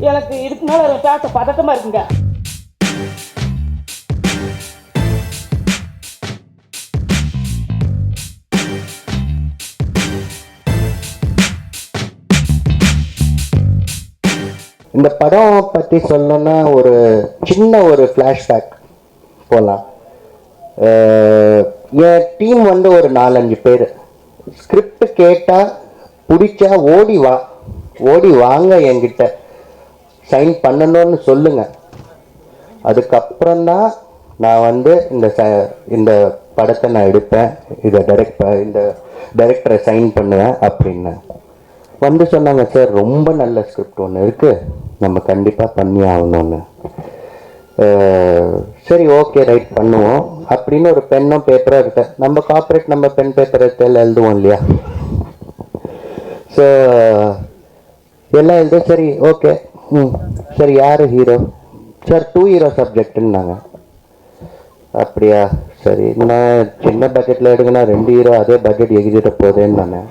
எனக்கு இதுக்கு மேல பேச பதட்டமா இருக்குங்க. இந்த படம் பற்றி சொல்லணும்னா ஒரு சின்ன ஒரு ஃப்ளாஷ்பேக் போகலாம். என் டீம் வந்து ஒரு 4-5 பேர். ஸ்கிரிப்ட் கேட்டால் பிடிச்சா ஓடி வாங்க என்கிட்ட சைன் பண்ணணும்னு சொல்லுங்க. அதுக்கப்புறம்தான் நான் வந்து இந்த படத்தை நான் எடுப்பேன், இந்த டைரக்டரை சைன் பண்ணுவேன் அப்படின்னு வந்து சொன்னாங்க. சார் ரொம்ப நல்ல ஸ்கிரிப்ட் ஒன்று இருக்குது, நம்ம கண்டிப்பாக பண்ணி ஆகணும்னு. சரி ஓகே ரைட் பண்ணுவோம் அப்படின்னு ஒரு பென்னும் பேப்பரும் இருக்கு. நம்ம கார்ப்பரேட் நம்ம பென் பேப்பர் எடுத்து எழுதுவோம் இல்லையா. ஸோ எல்லாம் எழுத சரி ஓகே. சரி யார் ஹீரோ சார்? 2 ஹீரோ சப்ஜெக்டுன்னாங்க. அப்படியா சரி, நான் சின்ன பட்ஜெட்டில் எடுங்கன்னா 2 ஹீரோ அதே பட்ஜெட் எகிரிட்ட போதேன்னு நானே.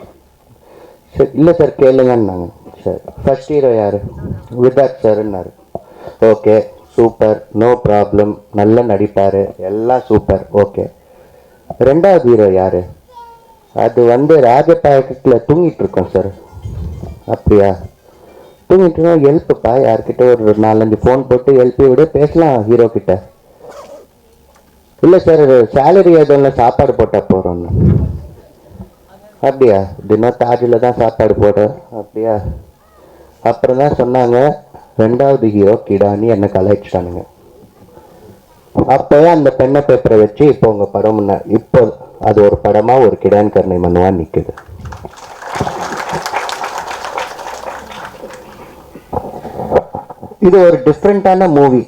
சரி இல்லை சார் கேளுங்கன்னாங்க. சரி ஃபர்ஸ்ட் ஹீரோ யார்? விதார்த் சார்ன்னாரு. ஓகே சூப்பர், நோ ப்ராப்ளம், நல்லா நடிப்பார், எல்லாம் சூப்பர், ஓகே. 2வது ஹீரோ யார்? அது வந்து ராஜபாளையத்தில் தூங்கிட்டு இருக்கோம் சார். அப்படியா தூங்கிட்டு இருக்கோம், ஹெல்ப்புப்பா யார்கிட்ட ஒரு 4-5 ஃபோன் போட்டு ஹெல்ப்பி விட பேசலாம் ஹீரோ கிட்ட. இல்லை சார் சேலரி எதுவும் சாப்பாடு போட்டால் போகிறோன்னு. அப்படியா தினம் தாஜில் தான் சாப்பாடு போட. அப்படியா அப்புறம் தான் சொன்னாங்க 2வது ஹீரோ கிடானி என்னை கலாய்ச்சிட்டானுங்க. அப்போயே அந்த பெண்ணை பேப்பரை வச்சு இப்போ உங்கள் படம் இப்போ அது ஒரு படமாக ஒரு கிடான் கருணை மனுவா நிற்குது. இது ஒரு டிஃப்ரெண்ட்டான மூவி.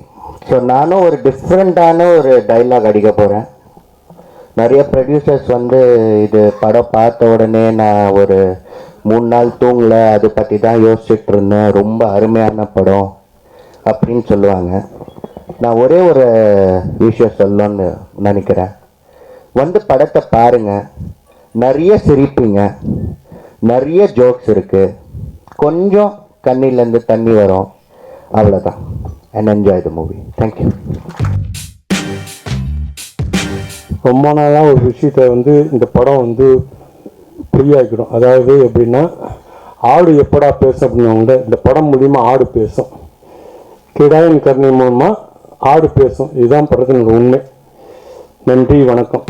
ஸோ நானும் ஒரு டிஃப்ரெண்ட்டான ஒரு டைலாக் அடிக்க போகிறேன். நிறைய ப்ரொடியூசர்ஸ் வந்து இது படம் பார்த்த உடனே நான் ஒரு 3 நாள் தூங்கலை, அதை பற்றி தான் யோசிச்சுட்டு இருந்தேன், ரொம்ப அருமையான படம் அப்படின்னு சொல்லுவாங்க. நான் ஒரே ஒரு விஷயம் சொல்லணும்னு நினைக்கிறேன். வந்து படத்தை பாருங்கள், நிறைய சிரிப்பீங்க, நிறைய ஜோக்ஸ் இருக்குது, கொஞ்சம் கண்ணிலேருந்து தண்ணி வரும், அவ்வளோதான். And enjoy the movie. Thank you. ரொம்ப நாளாக ஒரு விஷயத்தை வந்து இந்த படம் வந்து புரியாக்கிடும். அதாவது எப்படின்னா, ஆடு எப்படா பேசும் அப்படின்னவங்க இந்த படம் மூலிமா ஆடு பேசும். கிடாயின் கருணை மூலமாக ஆடு பேசும். இதுதான் படத்தினோட உண்மை. நன்றி, வணக்கம்.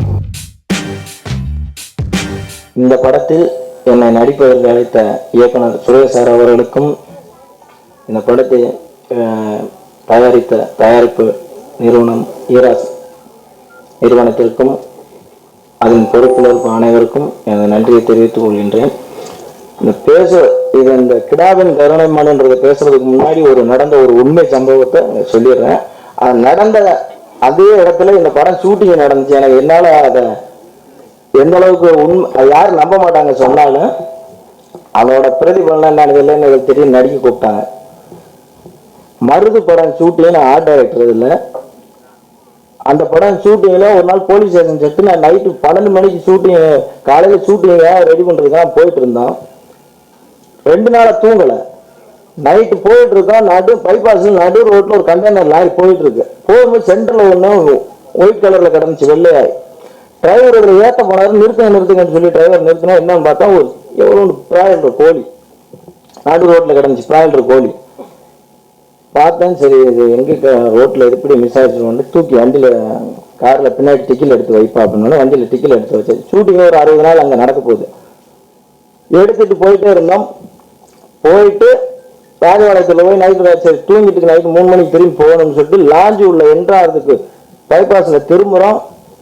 இந்த படத்தில் என்னை நடிப்பதற்கு அழைத்த இயக்குனர் சுரேஷ் சார் அவர்களுக்கும், இந்த படத்தை தயாரிப்பு நிறுவனம் ஈராஸ் நிறுவனத்திற்கும் அதன் பொறுப்புள்ள அனைவருக்கும் எனது நன்றியை தெரிவித்துக் கொள்கின்றேன். இந்த கிடாவின் கருணை மனுன்றதை பேசுறதுக்கு முன்னாடி நடந்த ஒரு உண்மை சம்பவத்தை சொல்லிடுறேன். அது நடந்த அதே இடத்துல இந்த படம் ஷூட்டிங் நடந்துச்சு. எனக்கு என்னால் அதை எந்த அளவுக்கு யாரும் நம்ப மாட்டாங்க சொன்னாலும், அதோட பிரதிபலன் என்னன்னு எனக்கு தெரியும். நடிக்க கூப்பிட்டாங்க. மருது படம் ஷூட்டிங் ஆர்ட் டைரக்டர். இதில் அந்த படம் ஷூட்டிங்கில் ஒரு நாள் போலீஸ் ஸ்டேஷன் செட்டு நான் நைட்டு 12 மணிக்கு ஷூட்டிங், காலையில் ஷூட்டிங்காக ரெடி பண்ணுறதுக்காக போயிட்டு இருந்தோம். 2 நாளாக தூங்கலை. நைட்டு போயிட்டு இருக்கோம், பைபாஸில் நடு ரோட்டில் ஒரு கண்டெய்னர் லாரி போயிட்டு இருக்கு. போகும்போது சென்டரில் ஒன்று ஒயிட் கலரில் கிடந்துச்சு, வெள்ளையாய். டிரைவர் இதில் ஏற்ற போனார். நிறுத்துங்கன்னு சொல்லி டிரைவர் நிறுத்தினா என்னன்னு பார்த்தா எவ்வளோ பிராய்லர் கோழி நடு ரோட்டில் கிடந்துச்சு. பிராய்லர் கோழி பார்த்தேன். சரி இது எங்கே ரோட்டில் எப்படி மிஸ் ஆகிடுச்சு, தூக்கி வண்டியில் காரில் பின்னாடி டிக்கில் எடுத்து வைப்பா அப்படின்னா வண்டியில் டிக்கில் எடுத்து வச்சு ஷூட்டிங் ஒரு 60 நாள் அங்கே நடக்க போகுது. எடுத்துட்டு போயிட்டே இருந்தோம். போயிட்டு ராஜபாளையத்தில் போய் நைட்டு சரி தூங்கிட்டு நைட்டு 3 மணிக்கு திரும்பி போகணும்னு சொல்லிட்டு லாஞ்சி உள்ள என்ட்ராகிறதுக்கு பைபாஸில் திரும்புகிறோம்.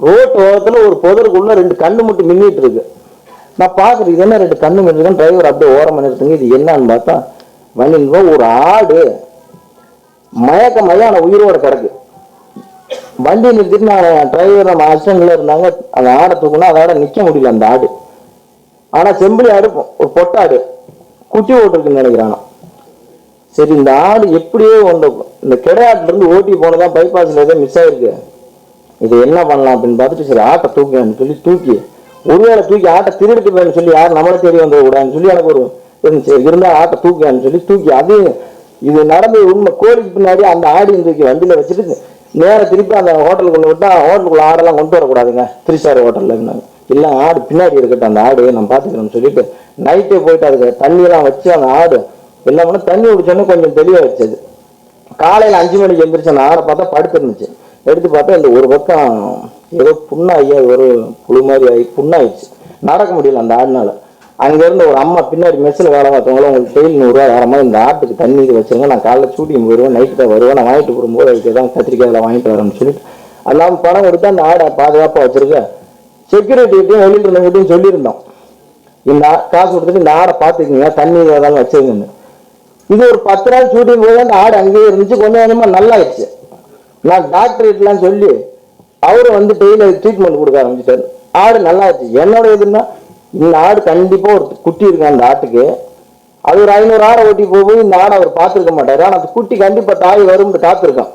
ரோட்டு ஓரத்தில் ஒரு புதருக்குள்ள 2 கண்ணு மட்டும் மின்னிட்டு இருக்கு. நான் பார்க்குறேன், இது என்ன 2 கண்ணு மின்னிருக்கேன். டிரைவர் அப்படியே ஓரமாக நிறுத்துங்க, இது என்னன்னு பார்த்தா வண்டி ஒரு ஆடு மயான உயிரோட கிடக்கு. வண்டி நிறுத்திட்டு நான் டிரைவர் நம்ம அசிஸ்டன்ட்ல இருந்தாங்க. அந்த ஆடை தூக்குனா அதோட நிற்க முடியல அந்த ஆடு. ஆனால் செம்பிளி ஆடு, ஒரு பொட்டாடு குட்டி ஓட்டுருக்குன்னு நினைக்கிறானா. சரி இந்த ஆடு எப்படியோ இந்த கிடையாட்டுல இருந்து ஓட்டி போனதான் பைபாஸ்ல ஏதோ மிஸ் ஆயிருக்கு, இது என்ன பண்ணலாம் அப்படின்னு பார்த்துட்டு சரி ஆட்டை தூக்கன்னு சொல்லி தூக்கி ஒருவேளை தூக்கி ஆட்டை திருடுத்துப்பேன்னு சொல்லி யாரும் நம்மளை தேடி வந்துடக்கூடாதுன்னு சொல்லி எனக்கு ஒரு இருந்துச்சு. இருந்தால் ஆட்டை தூக்கியான்னு சொல்லி தூக்கி அது இது நடந்து உண்மை. கோழிக்கு பின்னாடி அந்த ஆடியும் தூக்கி வண்டியில் வச்சுட்டு நேராக திருப்பி அந்த ஹோட்டலுக்குள்ளே விட்டால் ஹோட்டலுக்குள்ள ஆடெல்லாம் கொண்டு வரக்கூடாதுங்க, 3 ஸ்டார் ஹோட்டலில் இருந்தாங்க. இல்லை ஆடு பின்னாடி இருக்கட்டும், அந்த ஆடு நம்ம பார்த்துக்கிறோம்னு சொல்லிட்டு நைட்டே போயிட்டு அதுக்கு தண்ணியெல்லாம் வச்சு அந்த ஆடு எல்லாம் பண்ண தண்ணி குடிச்சோன்னே கொஞ்சம் தெளிவாக வச்சது. காலையில் 5 மணிக்கு எழுந்திரிச்சு அந்த ஆடை பார்த்தா படுத்துருந்துச்சு. எடுத்து பார்த்தா இந்த ஒரு பக்கம் ஏதோ புண்ணாகி ஒரு புழு மாதிரி ஆகி புண்ணாயிடுச்சு. நடக்க முடியல அந்த ஆடுனால. அங்கேருந்து ஒரு அம்மா பின்னாடி மெஸ்ஸில் வேலை பார்த்தவங்களும் உங்களுக்கு டெய்லி 100 ரூபா வரமா இந்த ஆட்டுக்கு தண்ணி இது வச்சுருங்க, நான் காலைல ஷூட்டிங் போயிடுவேன், நைட்டு தான் வருவேன், நான் வாங்கிட்டு போகும்போது அதுக்கு தான் கத்திரிக்காயில் வாங்கிட்டு வரேன்னு சொல்லிட்டு அதெல்லாம் பணம் கொடுத்து அந்த ஆடை பாதுகாப்பாக வச்சுருக்க. செக்யூரிட்டிகிட்டையும் வெளியில் இருந்தவங்ககிட்டையும் சொல்லியிருந்தோம், இந்த காசு கொடுத்துட்டு இந்த ஆடை பார்த்துக்குங்க, தண்ணி இதெல்லாம் வச்சுருங்கன்னு. இது ஒரு 10 நாள் ஷூட்டிங் போய் அந்த ஆடு அங்கேயே இருந்துச்சு. கொஞ்சம் கொஞ்சமாக நல்லாயிடுச்சு. நான் டாக்டர்கிட்டலாம் சொல்லி அவரும் வந்து டெய்லி ட்ரீட்மெண்ட் கொடுக்க ஆரம்பிச்சிட்டாரு. ஆடு நல்லாயிடுச்சு. என்னோட எதுன்னா இந்த ஆடு கண்டிப்பாக ஒரு குட்டி இருக்கு அந்த ஆட்டுக்கு. அது ஒரு 500 ஆடை ஓட்டி போய் இந்த ஆடை அவர் பார்த்துருக்க மாட்டார். ஆனால் அந்த குட்டி கண்டிப்பாக தாய் வரும்னு காத்திருக்கான்.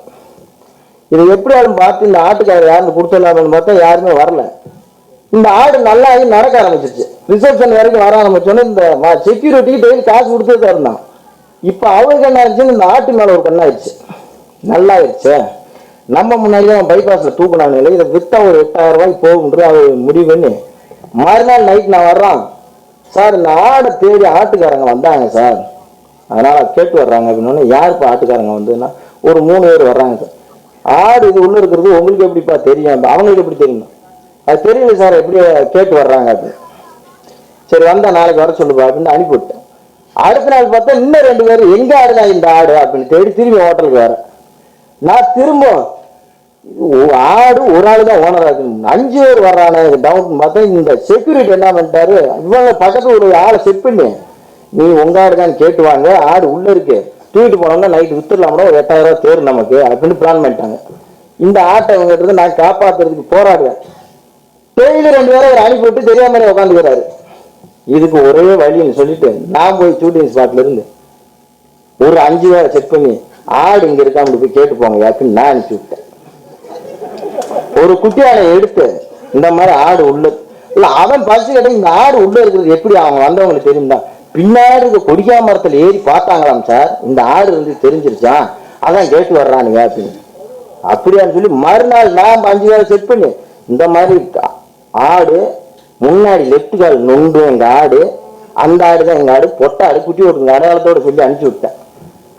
இதை எப்படி ஆளும் பார்த்து இந்த ஆட்டுக்காரர் யாருன்னு கொடுத்துடலாம்னு பார்த்தா யாருமே வரல. இந்த ஆடு நல்லாகி நடக்க ஆரம்பிச்சிருச்சு. ரிசப்ஷன் வரைக்கும் வர ஆரம்பிச்சோன்னே இந்த செக்யூரிட்டிக்கு டெய்லி காசு கொடுத்துட்டு இருந்தான். இப்போ அவருக்கு என்ன ஆயிடுச்சுன்னு இந்த ஆட்டு மேலே ஒரு கண்ணாயிடுச்சு. நல்லாயிடுச்சு. நம்ம முன்னாடியே பைபாஸில் தூக்கினாங்க. இதை விற்றா ஒரு 8000 ரூபாய்க்கு போகுன்றது அவர் முடிவு பண்ணி மறுநாள் நைட் நான் வர்றான் சார், இந்த ஆடை தேடி ஆட்டுக்காரங்க வந்தாங்க சார், அதனால் கேட்டு வர்றாங்க அப்படின்னு. யாருப்பா ஆட்டுக்காரங்க வந்துன்னா ஒரு 3 பேர் வர்றாங்க சார். ஆடு இது உள்ளே இருக்கிறது உங்களுக்கு எப்படிப்பா தெரியும்? அவங்களுக்கு எப்படி தெரியும்? அது தெரியல சார், எப்படி கேட்டு வர்றாங்க அப்படின்னு. சரி வந்தால் நாளைக்கு வர சொல்லுப்பா அப்படின்னு அனுப்பிவிட்டேன். அடுத்த நாள் பார்த்தா இன்னும் 2 பேர் எங்கே ஆடுதான் இந்த ஆடு அப்படின்னு தேடி திரும்பி ஹோட்டலுக்கு வர. நான் திரும்ப ஆடு ஒரு ஆள் தான் ஓனராக இருக்கு, 5 பேர் வர்றானே டவுன் பார்த்தா இந்த செக்யூரிட்டி என்ன பண்ணிட்டாரு, இவங்க பக்கத்தில் ஒரு ஆளை செட் பண்ணி நீ உங்க ஆடு தான் கேட்டு வாங்க, ஆடு உள்ள இருக்கு, தூக்கிட்டு போனோம்னா நைட்டு வித்துடலாம்னா ஒரு 8000 ரூபா தேரும் நமக்கு அப்படின்னு பிளான் பண்ணிட்டாங்க. இந்த ஆட்டை இவங்க நான் காப்பாற்றுறதுக்கு போராடுவேன். டெய்லி 2 பேரை அவர் அனுப்பிவிட்டு தெரியாமலே உட்காந்துக்கிறாரு. இதுக்கு ஒரே வழின்னு சொல்லிட்டு நான் போய் ஷூட்டிங் ஸ்பாட்ல இருந்து ஒரு 5 பேரை செக் பண்ணி ஆடு இங்க இருக்கா அப்படி போய் கேட்டு போங்க யாருக்குன்னு நான் அனுப்பி விட்டேன். ஒரு குட்டியானை எடுத்து இந்த மாதிரி ஆடு உள்ள இல்ல அவன் பறிச்சு கேட்ட இந்த ஆடு உள்ள இருக்கிறது எப்படி அவங்க வந்தவங்களுக்கு தெரியும்டா, பின்னாடி கொடிக்கா மரத்துல ஏறி பார்த்தாங்களாம் சார், இந்த ஆடு வந்து தெரிஞ்சிருச்சா அதான் கேட்டு வர்றானுங்க அப்படின்னு. அப்படியான்னு சொல்லி மறுநாள் நான் 5 பேரை செட் பண்ணி இந்த மாதிரி ஆடு முன்னாடி லெஃப்ட் கால் நொண்டு எங்க ஆடு, அந்த ஆடு தான் எங்க ஆடு, பொட்டாடு குட்டி ஒரு அடையாளத்தோட சொல்லி அனுப்பிச்சு விட்டேன்.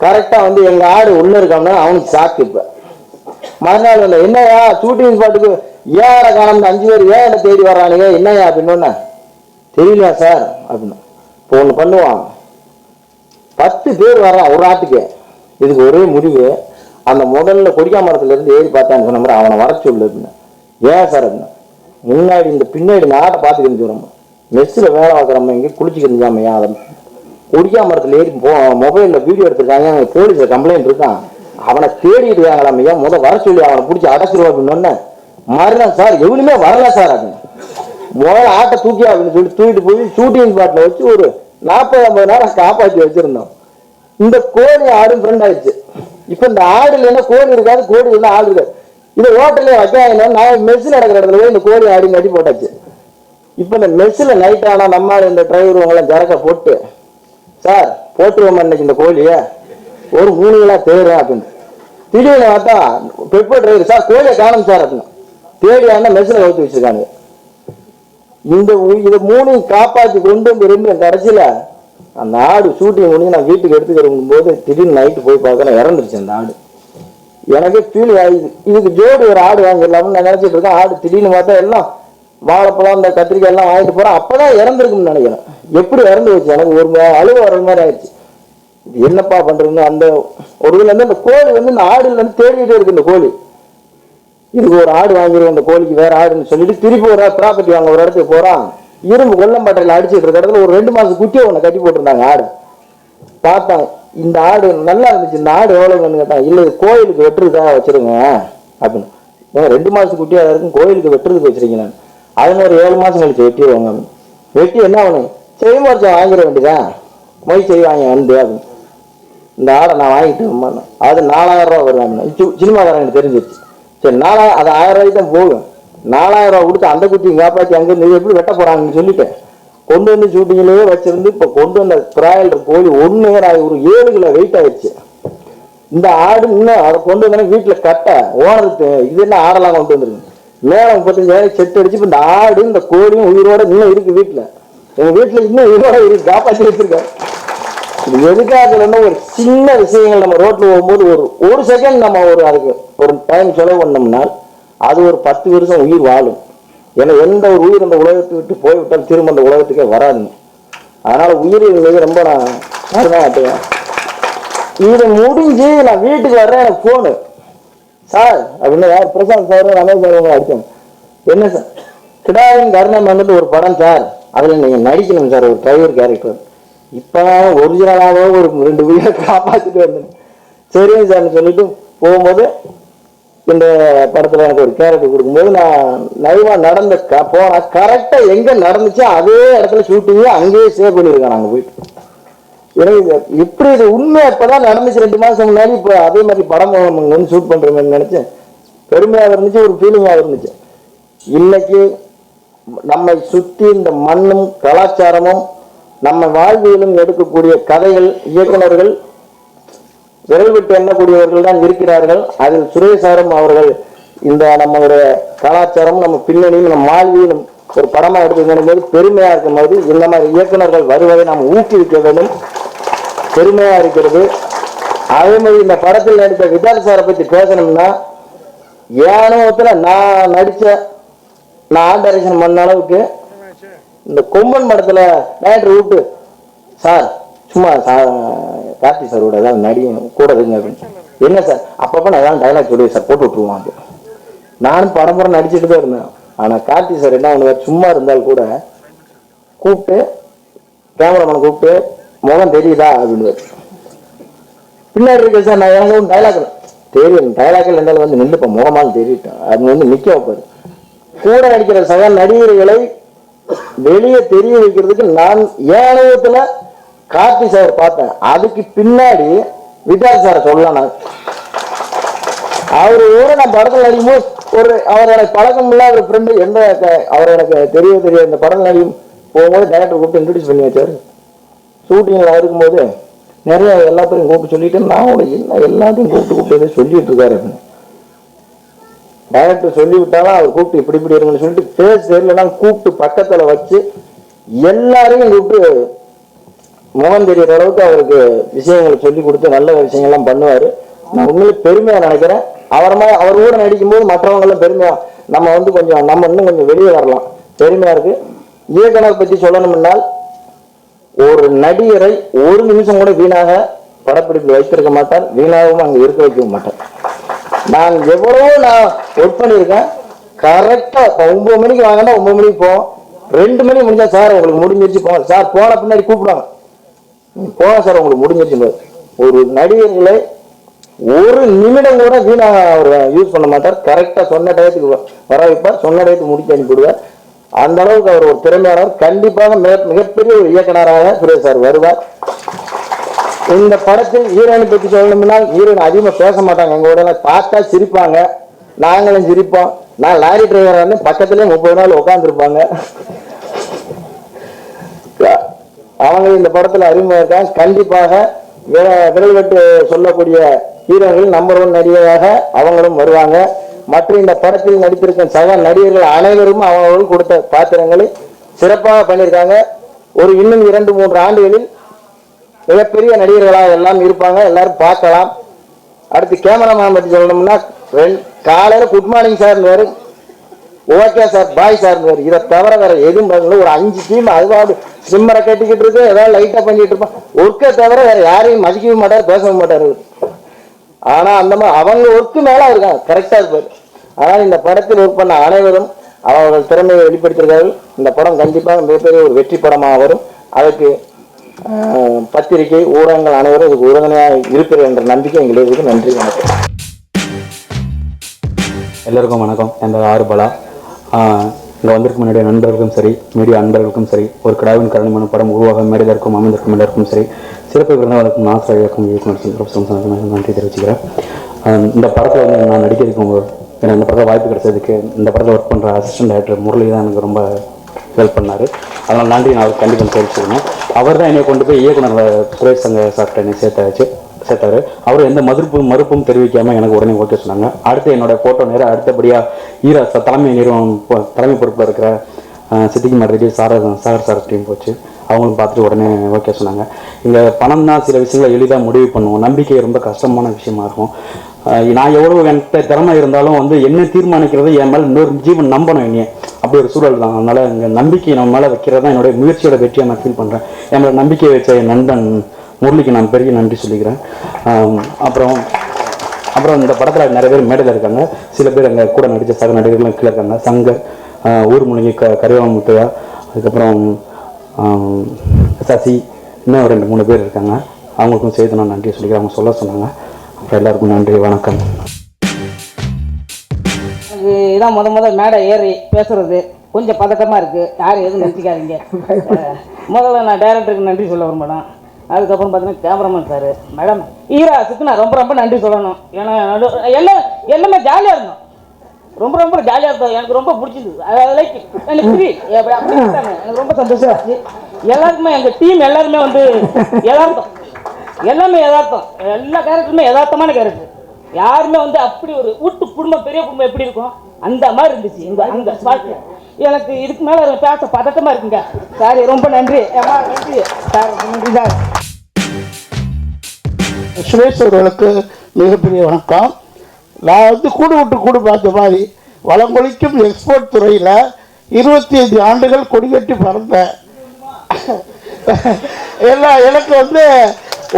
கரெக்டா வந்து எங்க ஆடு உள்ள இருக்காங்கன்னா அவனுக்கு சாக்கு. இப்ப மறுநாள் இல்லை என்னையா ஷூட்டிங் ஸ்பாட்டுக்கு ஏன் காணும் 5 பேர் ஏன் தேடி வர்றானுங்க என்னையா அப்படின்னு தெரியலையா சார் அப்படின்னு. இப்போ ஒன்று பண்ணுவான், 10 பேர் வர்றான் ஒரு ஆட்டுக்கு. இதுக்கு ஒரே முடிவு, அந்த முதல்ல கொடிக்கா மரத்துல இருந்து ஏறி பார்த்தான்னு சொன்ன மாதிரி அவனை வர சொல்லு அப்படின்னு. ஏன் சார் அப்படின்னா முன்னாடி இந்த பின்னாடி நாட்டை பார்த்துக்கிட்டு சொல்கிறோம், மெஸ்ஸில் வேலை பார்க்குறோம், இங்கே குளிச்சுக்கிருந்தாமையா அதை கொடிக்கா மரத்தில் ஏறி மொபைலில் வீடியோ எடுத்துருக்காங்க, போலீஸில் கம்ப்ளைண்ட் இருக்கான், அவனை தேடிட்டு இருக்காங்களாமையா, வர சொல்லி அவனை பிடிச்சி அடைச்சிருவோம் அப்படின்னு. மறுநாள் சார் எவ்வளவுமே வரல சார் அப்படின்னு. முதல்ல ஆட்டை தூக்கியா அப்படின்னு சொல்லி தூக்கிட்டு போய் ஷூட்டிங் ஸ்பாட்டில் வச்சு ஒரு 40-50 நாள் காப்பாற்றி வச்சிருந்தோம். இந்த கோழி ஆடும் ஃப்ரெண்ட் ஆயிடுச்சு. இப்போ இந்த ஆடு இல்லைன்னா கோழி இருக்காது, கோழி இல்லைன்னா ஆடு இருக்காது. இதை ஹோட்டல்ல வைக்காங்க, நான் மெஸ்ஸில் நடக்கிற இடத்துல போய் இந்த கோழி ஆடி கட்டி போட்டாச்சு. இப்போ இந்த மெஸ்ஸில் நைட் ஆனால் நம்ம இந்த டிரைவர் அவங்களாம் ஜரக்க போட்டு சார் போட்டுருவோம் இன்னைக்கு இந்த கோழியை ஒரு 3 கிலோ தேரும் அப்படின்னு. திடீர்னு பார்த்தா பெப்பர் டிரைவர் சார் கோழியை காணும் சார் அப்படின்னு தேடி ஆனா மெஸ்ஸில் கவுத்து வச்சிருக்காங்க. இந்த இதை 3 காப்பாற்றி கொண்டு வந்து 2 கடைசியில் அந்த ஆடு ஷூட்டிங் முடிஞ்சு நான் வீட்டுக்கு எடுத்துக்கிறோம் போது திடீர்னு நைட்டு போய் பார்க்கலாம் இறந்துருச்சு அந்த ஆடு. எனக்கே ஃபீல் ஆகுது, இதுக்கு ஜோடி ஒரு ஆடு வாங்கிடலாம்னு நான் நினைச்சிட்டு இருக்கேன். ஆடு திடீர்னு பார்த்தா எல்லாம் வாழைப்பழம் இந்த கத்திரிக்காய் எல்லாம் வாங்கிட்டு போறேன். அப்பதான் இறந்துருக்குன்னு நினைக்கிறேன். எப்படி இறந்து வச்சு எனக்கு ஒரு அழுவ வர்ற மாதிரி ஆயிடுச்சு. இது என்னப்பா பண்றதுன்னு அந்த ஒரு இதுல இருந்து அந்த கோழி வந்து இந்த ஆடுல இருந்து தேடிக்கிட்டே இருக்கு. இந்த கோழி இதுக்கு ஒரு ஆடு வாங்கிடுவோம், இந்த கோழிக்கு வேற ஆடுன்னு சொல்லிட்டு திருப்பி ஒரு ப்ராப்பர்ட்டி வாங்க ஒரு இடத்துக்கு போறான். இரும்பு கொல்லம்பட்டையில் அடிச்சுட்டு இருக்க இடத்துல ஒரு 2 மாசம் குட்டியை ஒன்று கட்டி போட்டிருந்தாங்க. ஆடு பார்த்தாங்க, இந்த ஆடு நல்லா இருந்துச்சு, இந்த ஆடு எவ்வளவுன்னு கேட்டாங்க. இல்லை கோயிலுக்கு வெட்டுறதுக்காக வச்சிருங்க அப்படின்னு. 2 மாசம் குட்டியாக இருக்கும், கோயிலுக்கு வெட்டுறதுக்கு வச்சிருக்கீங்க. அதுன்னு ஒரு 7 மாசம் கழிச்சு வெட்டிடுவாங்க. வெட்டி என்ன பண்ணுங்க செய்மோச்சம் வாங்கிட வேண்டியதான், மொய் செய்ய வாங்கி வந்து அப்படின்னு. இந்த ஆடை நான் வாங்கிட்டு அது 4000 ரூபா வருவாங்க. சினிமாக்காரன் எனக்கு தெரிஞ்சிருச்சு. சரி 4000 அது 1000 ரூபாய்க்கு தான் போகும். 4000 ரூபா கொடுத்து அந்த குட்டியும் காப்பாற்றி அங்கேருந்து எப்படி வெட்ட போறாங்கன்னு சொல்லிட்டு கொண்டு வந்து ஷூட்டிங்லேயே வச்சிருந்து இப்போ கொண்டு வந்த பிராயல் கோழி ஒன்று ஒரு 7 கிலோ வெயிட் ஆயிடுச்சு. இந்த ஆடு இன்னும் அதை கொண்டு வந்தோடனே வீட்டில் கட்ட ஓனருக்கு இது என்ன ஆடெல்லாம் கொண்டு வந்துருக்கு மேலே 35,000 செட்டு அடிச்சு. இப்போ இந்த ஆடு இந்த கோழியும் உயிரோட இன்னும் இருக்கு வீட்டில். எங்கள் வீட்டில் இன்னும் உயிரோட இருக்கு, காப்பாற்றி வச்சிருக்காரு. இது எதுக்காக ஒரு சின்ன விஷயங்கள் நம்ம ரோட்டில் போகும்போது ஒரு செகண்ட் நம்ம அதுக்கு ஒரு டைம் செலவு பண்ணோம்னா அது ஒரு 10 வருஷம் உயிர் வாழும். ஏன்னா எந்த ஒரு உயிர் அந்த உலகத்தை விட்டு போய்விட்டால் திரும்ப அந்த உலகத்துக்கே வராதுங்க. அதனால உயிரின் மீது ரொம்ப நான் ஆட்டுவேன். இது முடிஞ்சு நான் வீட்டுக்கு வர்றேன், எனக்கு ஃபோனு சார் அப்படின்னு யார் பிரசாந்த் சார் ரமேஷ் சார் அவங்க அடித்தாங்க. என்ன சார் கிடாவின் கருணம் வந்துட்டு ஒரு படம் சார், அதில் நீங்கள் நடிக்கணும் சார், ஒரு டிரைவர் கேரக்டர். இப்போ ஒரிஜினலாகவே ஒரு 2 உயிரை காப்பாற்றிட்டு வந்தேன். சரிங்க சார்னு சொல்லிட்டு போகும்போது இந்த படத்தில் எனக்கு ஒரு கேரக்டர் கொடுக்கும்போது நான் லைவாக நடந்த போனால் கரெக்டாக எங்கே நடந்துச்சோ அதே இடத்துல ஷூட்டிங்கு அங்கேயே சேவ் பண்ணியிருக்கேன். நாங்கள் போயிட்டு எனக்கு எப்படி இது உண்மை அப்போதான் நடந்துச்சு 2 மாதம் முன்னாடி. இப்போ அதே மாதிரி படம் வந்து ஷூட் பண்ணுற மாதிரி நினச்சேன். பெருமையாக இருந்துச்சு, ஒரு ஃபீலிங்காக இருந்துச்சு. இன்னைக்கு நம்மை சுற்றி இந்த மண்ணும் கலாச்சாரமும் நம்ம வாழ்வியலும் எடுக்கக்கூடிய கதைகள் இயக்குநர்கள் விரல் விட்டு எண்ணக்கூடியவர்கள் தான் இருக்கிறார்கள். அதில் சுரேஷாரும் அவர்கள் இந்த நம்மளுடைய கலாச்சாரம் நம்ம பின்னணியும் நம்ம வாழ்வியலும் ஒரு படமாக எடுத்துக்கணும் போது பெருமையாக இருக்கும் போது இந்த மாதிரி இயக்குநர்கள் வருவதை நாம் ஊக்குவிக்க வேண்டும். பெருமையாக இருக்கிறது. அதே மாதிரி இந்த படத்தில் நடித்த விதால் சாரை பற்றி பேசணும்னா ஏனோத்தில் நான் ஆர்ட் டைரக்ஷன் பண்ண அளவுக்கு இந்த கொம்பன் படத்தில் டைரக்டர் விட்டு சார் சும்மா கார்த்தி சாரோட ஏதாவது நடிகை கூடதுங்க அப்படின்னு. என்ன சார் அப்பப்போ நான் ஏதாவது டைலாக் சொல்லுவேன் சார், போட்டு விட்டுருவான். அது நானும் படம் நடிச்சுட்டு தான் இருந்தேன். ஆனால் கார்த்தி சார் என்ன பண்ணுவார், சும்மா இருந்தால் கூட கூப்பிட்டு கேமராமேனை கூப்பிட்டு முகம் தெரியுதா அப்படின்னு பின்னாடி இருக்க சார் நான் எனக்கு டைலாக் தெரியும், டைலாக்கில் இருந்தாலும் வந்து நின்றுப்ப முகமாலும் தெரியிட்டேன். அது வந்து நிற்க வைப்பாரு. கூட நடிக்கிற சக நடிகர்களை வெளியே தெரிய வைக்கிறதுக்கு நான் ஏனத்துல கார்த்தி சார் பார்த்தேன். அதுக்கு பின்னாடி விதால் சாரை சொல்லலாம். நான் அவரோட நான் படத்தில் நடிக்கும்போது அவர் எனக்கு பழக்கம் இல்லாத ஒரு ஃப்ரெண்டு எந்த அவர் எனக்கு தெரிய இந்த படத்தில் நடிக்கும் போகும்போது டைரக்டர் கூப்பிட்டு இன்ட்ரடியூஸ் பண்ணி வச்சார். ஷூட்டிங்கில் இருக்கும்போது நிறைய எல்லாத்தையும் கூப்பிட்டு சொல்லிட்டு நான் என்ன எல்லாத்தையும் கூப்பிட்டு சொல்லிட்டு இருக்காரு அப்படின்னு டைரக்டர் சொல்லிவிட்டாலும் அவர் கூப்பிட்டு இப்படி இருக்குன்னு சொல்லிட்டு பேஸ் தெரியலன்னா கூப்பிட்டு பக்கத்தில் வச்சு எல்லாரையும் கூப்பிட்டு முகம் தெரிகிற அளவுக்கு அவருக்கு விஷயங்களை சொல்லி கொடுத்து நல்ல விஷயங்கள்லாம் பண்ணுவார். நான் உண்மையிலே பெருமையாக நினைக்கிறேன். அவர் கூட நடிக்கும்போது மற்றவங்கெல்லாம் பெருமையாக நம்ம வந்து கொஞ்சம் நம்ம இன்னும் கொஞ்சம் வெளியே வரலாம். பெருமையாக இருக்கு. இயக்குனர் பற்றி சொல்லணும்னால் ஒரு நடிகரை ஒரு நிமிஷம் கூட வீணாக படப்பிடிப்பில் வைத்திருக்க மாட்டார், வீணாகவும் அங்கே இருக்க வைக்க மாட்டார். நான் எவ்வளவோ ஒர்க் பண்ணியிருக்கேன். கரெக்டாக இப்போ 9 மணிக்கு வாங்கினா 9 மணிக்கு போவோம். 2 மணி முடிஞ்சா சார் உங்களுக்கு முடிஞ்சிருச்சு போங்க சார், போன பின்னாடி கூப்பிடுவாங்க போங்க சார் உங்களுக்கு முடிஞ்சிருச்சு. ஒரு நடிகர்களை ஒரு நிமிடம் கூட வீணாக அவர் யூஸ் பண்ண மாட்டார். கரெக்டாக சொன்ன டயத்துக்கு வர வைப்பார், சொன்ன டயத்துக்கு முடிச்சு அனுப்பிவிடுவார். அந்த அளவுக்கு அவர் ஒரு திறமையானவர். கண்டிப்பாக மிகப்பெரிய ஒரு இயக்குனராக சுரேஷ் சார் வருவார். இந்த படத்தில் ஹீரோயினை பற்றி சொல்லணும்னா ஹீரோயின் அதிகமாக பேச மாட்டாங்க. எங்களோட பார்த்தா சிரிப்பாங்க, நாங்களும் சிரிப்போம். நான் லாரி டிரைவராக இருந்து பக்கத்துலேயே 30 நாள் உட்காந்துருப்பாங்க. அவங்க இந்த படத்தில் அறிமுகம் இருக்காங்க. கண்டிப்பாக விரல் வெட்டு சொல்லக்கூடிய ஹீரோயின் நம்பர் 1 நடிகையாக அவங்களும் வருவாங்க. மற்றும் இந்த படத்தில் நடித்திருக்கும் சக நடிகர்கள் அனைவரும் அவர்களும் கொடுத்த பாத்திரங்களை சிறப்பாக பண்ணியிருக்காங்க. இன்னும் 2-3 ஆண்டுகளில் மிகப்பெரிய நடிகர்களாக எல்லாம் இருப்பாங்க, எல்லாரும் பார்க்கலாம். அடுத்து கேமராமேன் பற்றி சொல்லணும்னா காலையில் குட் மார்னிங் சார் வேறு, ஓகே சார் பாய் சார் வேறு. இதை தவிர வேற எதுவும் பண்ணல. ஒரு 5 டீம் அதுவாக சிம்மரை கட்டிக்கிட்டு இருக்கு, ஏதாவது லைட்டாக பண்ணிட்டு இருப்பான். ஒர்க்கை தவிர வேற யாரையும் மதிக்கவும் மாட்டார், பேசவும் மாட்டார். ஆனால் அந்த மாதிரி அவங்க ஒர்க்கு மேலே இருக்காங்க, கரெக்டாக இருப்பார். ஆனால் இந்த படத்தில் ஒர்க் பண்ண அனைவரும் அவர்கள் திறமையை வெளிப்படுத்தியிருக்கார்கள். இந்த படம் கண்டிப்பாக மிகப்பெரிய ஒரு வெற்றி படமாக வரும். அதுக்கு பத்திரிகை ஊடகங்கள் அனைவரும் இதுக்கு உறுதுணையாக இருக்கிறது என்ற நம்பிக்கை எங்களுக்கு. நன்றி, வணக்கம். எல்லோருக்கும் வணக்கம். என் பேர் ஆறுபலா. இங்கே வந்திருக்கும் என்னுடைய நண்பர்களுக்கும் சரி, மீடியா நண்பர்களுக்கும் சரி, ஒரு கிடாவின் கருணைமான படம் உருவாக மேடையிற்கும் அமைந்திருக்கும் எல்லாருக்கும் சரி, சிறப்பு விருந்தினருக்கும் நாசராக்கும் இயக்குனர் நன்றி தெரிவிச்சுக்கிறேன். இந்த படத்தில் வந்து நான் நடிக்கிறதுக்கு எனக்கு இந்த படத்தில் வாய்ப்பு கிடைச்சதுக்கு இந்த படத்தில் ஒர்க் பண்ணுற அசிஸ்டன்ட் டைரக்டர் முரளி தான் எனக்கு ரொம்ப ஹெல்ப் பண்ணார். அதனால் நன்றி நான் அவர் கண்டிப்பாக தெரிவிச்சுக்கணும். அவர் தான் என்னை கொண்டு போய் இயக்குனர் துறை சங்க சார்ட்ட என்னை சேர்த்தாரு. அவர் எந்த மறுப்பும் தெரிவிக்காமல் எனக்கு உடனே ஓகே சொன்னாங்க. அடுத்து என்னோட ஃபோட்டோ நேரம் அடுத்தபடியாக ஈரா தலைமை பொறுப்பில் இருக்கிற சித்திகுமார் ரெட்டி சார் டீம் போச்சு. அவங்களும் பார்த்துட்டு உடனே ஓகே சொன்னாங்க. இங்கே பணம் தான் சில விஷயங்களை எளிதாக முடிவு பண்ணுவோம். நம்பிக்கை ரொம்ப கஷ்டமான விஷயமா இருக்கும். நான் எவ்வளோ என்கிட்ட திறமை இருந்தாலும் வந்து என்ன தீர்மானிக்கிறது என் மேலே இன்னொரு ஜீவன் நம்பணும் என்னையே. அப்படி ஒரு சூழல் தான். அதனால் இங்கே நம்பிக்கை நம்ம மேலே வைக்கிறது தான் என்னுடைய முயற்சியோட வெற்றியாக நான் ஃபீல் பண்ணுறேன். என் மேலே நம்பிக்கை வச்ச என் நண்பன் முரளிக்கு நான் பெரிய நன்றி சொல்லிக்கிறேன். அப்புறம் இந்த படத்தில் நிறைய பேர் மேடையில் இருக்காங்க. சில பேர் அங்கே கூட நடித்த சக நடிகர்களும் கீழே இருக்காங்க. சங்கர், ஊர் முழுங்கி கரிவாம முத்தையா, அதுக்கப்புறம் சசி, இன்னும் 2-3 பேர் இருக்காங்க. அவங்களுக்கும் சேர்த்து நான் நன்றி சொல்லிக்கிறேன். அவங்க சொல்ல சொன்னாங்க. அப்புறம் எல்லாருக்கும் நன்றி, வணக்கம். எனக்கு இதான் முதல் மேடை ஏறி பேசுறது கொஞ்சம் பதட்டமாக இருக்குது. யாரும் எதுவும் நினச்சிக்காதீங்க. முதல்ல நான் டைரக்டருக்கு நன்றி சொல்ல விரும்பணும். அதுக்கப்புறம் பார்த்தீங்கன்னா கேமராமேன் சார், மேடம் ஈராஸுக்கு நான் ரொம்ப நன்றி சொல்லணும். ஏன்னா எல்லாமே ஜாலியாக இருந்தோம். ரொம்ப ஜாலியாக இருந்தோம். எனக்கு ரொம்ப பிடிச்சிது. லைக் எனக்கு எனக்கு ரொம்ப சந்தோஷம் ஆச்சு. எல்லாருக்குமே எங்கள் டீம் எல்லாருமே வந்து எல்லாமே யதார்த்தம். எல்லா கேரக்டருமே யதார்த்தமான கேரக்டர். யாருமே வந்து அப்படி ஒரு வீட்டு குடும்பம், பெரிய குடும்பம் எப்படி இருக்கும் அந்த மாதிரி இருந்துச்சு அந்த ஸ்பாட்டில். எனக்கு இதுக்கு மேலே பேச பதட்டமாக இருக்குங்க. சாரி, ரொம்ப நன்றி. நன்றி சார், நன்றி சார். சுரேஷ் அவர்களுக்கு மிகப்பெரிய வணக்கம். நான் வந்து கூடு பார்த்த மாதிரி வளங்கொழிக்கும் எக்ஸ்போர்ட் துறையில் 25 ஆண்டுகள் கொடிகட்டி பறந்தேன். எனக்கு வந்து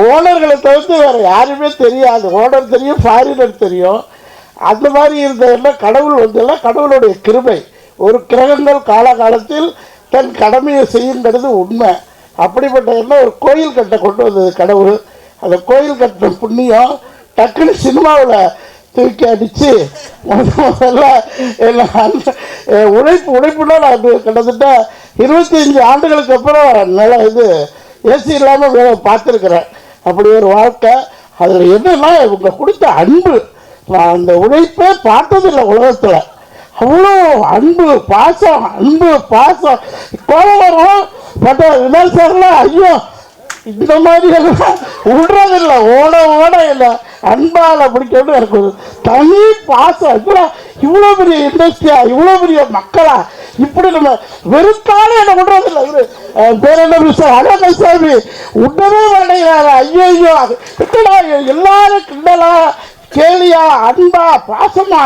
ஓனர்களை தவிர்த்து வேறு யாருமே தெரியாது. ஓனர் தெரியும், ஃபாரினர் தெரியும். அந்த மாதிரி இருந்ததெல்லாம் கடவுள் வந்தெல்லாம் கடவுளுடைய கிருபை. ஒரு கிரகங்கள் காலகாலத்தில் தன் கடமையை செய்யுங்கிறது உண்மை. அப்படிப்பட்ட எல்லாம் ஒரு கோயில் கட்ட கொண்டு வந்தது கடவுள். அந்த கோயில் கட்டின புண்ணியம் டக்குன்னு சினிமாவில் தூக்கி அடித்து முதல்ல உழைப்புனா நான் கிட்டத்தட்ட 25 ஆண்டுகளுக்கு அப்புறம் நல்ல ஏசி இல்லாமல் வேலை பார்த்துருக்குறேன். அப்படி ஒரு வாழ்க்கை. அதில் என்னன்னா இவங்க கொடுத்த அன்பு, நான் அந்த உழைப்பே பார்த்ததில்லை உலகத்தில். அவ்வளோ அன்பு பாசம் கோபம் வரும். பட் விமர்சனம்லாம் ஐயோ இந்த மாதிரி எல்லாம் விடுறதில்லை. ஓட இல்லை, அன்பால் பிடிக்கிறது எனக்கு ஒரு தனி பாசம். இவ்வளோ பெரிய இண்டஸ்ட்ரியா, இவ்வளோ பெரிய மக்களா, இப்படி நம்ம வெறுக்கால என்ன விடுறதில்லை. இவரு பேர் என்ன மிஸ்டர் அழகசாமி விடவே மாட்டேங்கிறாரு. ஐயோ எல்லாரும் கிண்டலா கேலியா அன்பா பாசமா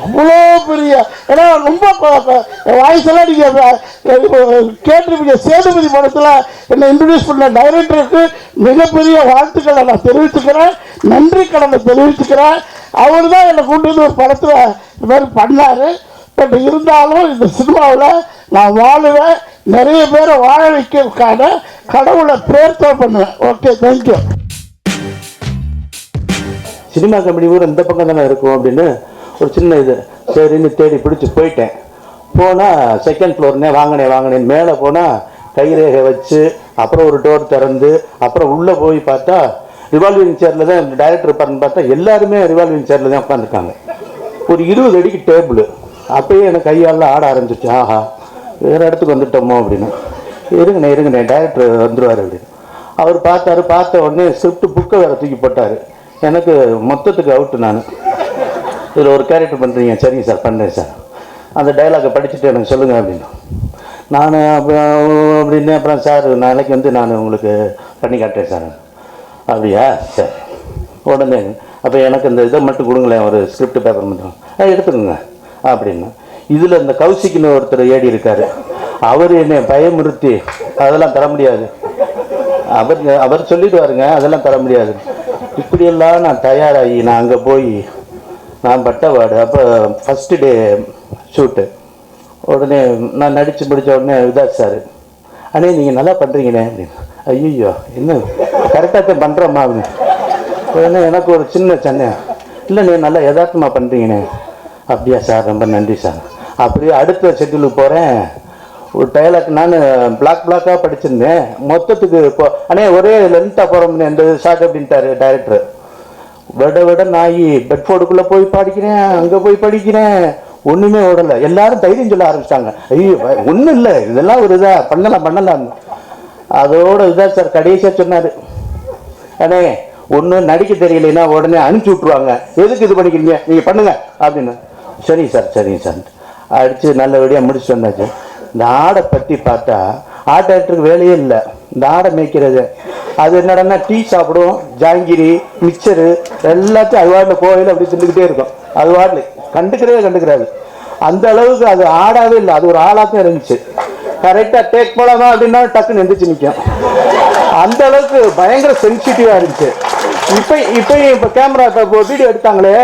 அவ்வளோ பெரிய. ஏன்னா ரொம்ப வாய்ஸெல்லாம் நீங்கள் கேட்டிருப்பீங்க. சேதுபதி படத்தில் என்னை இன்ட்ரடியூஸ் பண்ண டைரக்டருக்கு மிகப்பெரிய வாழ்த்துக்களை நான் தெரிவிச்சுக்கிறேன், நன்றி கடனை தெரிவிச்சுக்கிறேன். அவர் தான் என்னை கொண்டு வந்து ஒரு படத்தில் இது மாதிரி பண்ணார். பட் இருந்தாலும் இந்த சினிமாவில் நான் வாழுவேன், நிறைய பேரை வாழ வைக்கிறதுக்கான கடவுளை பிரேர்த்தனை பண்ணுவேன். Okay, thank you. சினிமா கம்பெனி ஊர் இந்த பக்கம் தானே இருக்கும் அப்படின்னு ஒரு சின்ன இது சரின்னு தேடி பிடிச்சி போயிட்டேன். போனால் செகண்ட் ஃப்ளோர்னே வாங்கினேன். மேலே போனால் கைரேகை வச்சு அப்புறம் ஒரு டோர் திறந்து அப்புறம் உள்ளே போய் பார்த்தா ரிவால்விங் சேரில் தான் டைரக்டர் இருப்பாருன்னு பார்த்தா எல்லாருமே ரிவால்விங் சேரில் தான் உட்காந்துருக்காங்க. ஒரு 20 அடிக்கு டேபிள். அப்போயே எனக்கு கையால் ஆட ஆரம்பிச்சிச்சு. ஆஹா, வேறு இடத்துக்கு வந்துட்டோமோ அப்படின்னு. இருங்கண்ணே டைரக்டர் வந்துடுவார் அப்படின்னு. அவர் பார்த்த உடனே ஸ்கிரிப்ட் புக்கை வேறு தூக்கி போட்டார். எனக்கு மொத்தத்துக்கு அவுட்டு. நான் இதில் ஒரு கேரக்டர் பண்ணுறீங்க, சரிங்க சார் பண்ணுறேன் சார், அந்த டைலாகை படிச்சுட்டு எனக்கு சொல்லுங்கள் அப்படின்னு. நான் அப்படின்னு அப்புறம் சார் நாளைக்கு வந்து நான் உங்களுக்கு பண்ணி காட்டுறேன் சார். அப்படியா, சரி உடனே அப்போ எனக்கு இந்த இதை மட்டும் கொடுங்களேன், ஒரு ஸ்கிரிப்ட் பேப்பர் மட்டும் எடுத்துக்கோங்க அப்படின்னு. இதில் இந்த கௌசிக்குன்னு ஒருத்தர் ஏடி இருக்கார். அவர் என்னை பயமுறுத்தி அதெல்லாம் தர முடியாது, அவர் சொல்லிடுவாருங்க, அதெல்லாம் தர முடியாது. இப்படியெல்லாம் நான் தயாராகி நான் அங்கே போய் நான் பட்டவாடு. அப்போ ஃபஸ்ட்டு டே ஷூட்டு. உடனே நான் நடித்து முடித்த உடனே விதாஸ் சார், அண்ணே நீங்கள் நல்லா பண்ணுறீங்கண்ணே அப்படின்னு. ஐயோ என்ன கரெக்டாக தான் பண்ணுறோம்மா அப்படின்னு. உடனே எனக்கு ஒரு சின்ன சென்னை, இல்லைண்ணே நல்லா யதார்த்தமாக பண்ணுறீங்கண்ணே. அப்படியா சார், ரொம்ப நன்றி சார். அப்படியே அடுத்த ஷெட்யூலுக்கு போகிறேன். ஒரு டைலாக் நான் பிளாக்காக படிச்சிருந்தேன். மொத்தத்துக்கு இப்போ அண்ணே ஒரே லென்த்தாக போகிறோம்னு இந்த ஷார்ட் அப்படின்ட்டாரு டைரக்டர். விட நாய் பெட்ஃபோர்டுக்குள்ளே போய் படிக்கிறேன், அங்கே போய் படிக்கிறேன், ஒன்றுமே ஓடலை. எல்லாரும் தைரியம் சொல்ல ஆரம்பிச்சிட்டாங்க. ஐயோ ஒன்றும் இல்லை, இதெல்லாம் ஒரு இதாக பண்ணலாம். அதோட இதாக சார் கடைசியாக சொன்னார், அண்ணே ஒன்று நடிக்க தெரியலைன்னா உடனே அனுப்பிச்சி விட்ருவாங்க, எதுக்கு இது பண்ணிக்கிறீங்க, நீங்கள் பண்ணுங்க அப்படின்னு. சரிங்க சார் அடித்து நல்லபடியாக முடிச்சுட்டு வந்தாச்சு. இந்த ஆடை பற்றி பார்த்தா ஆர்ட் டைரக்டருக்கு வேலையே இல்லை, இந்த ஆடை மேய்க்கிறது. அது என்னடனா டீ சாப்பிடும், ஜாங்கிரி மிக்சரு எல்லாத்தையும் அது வாட்டில் கோயில் அப்படி திண்டுக்கிட்டே இருக்கும். அது வாட்டில் கண்டுக்கிறாது. அந்த அளவுக்கு அது ஆடாவே இல்லை, அது ஒரு ஆளாக இருந்துச்சு. கரெக்டாக டேக் போடாமா அப்படின்னா டக்குன்னு எந்திரிச்சு நிற்கும். அந்த அளவுக்கு பயங்கர சென்சிட்டிவாக இருந்துச்சு. இப்போ கேமரா இப்போ வீடியோ எடுத்தாங்களே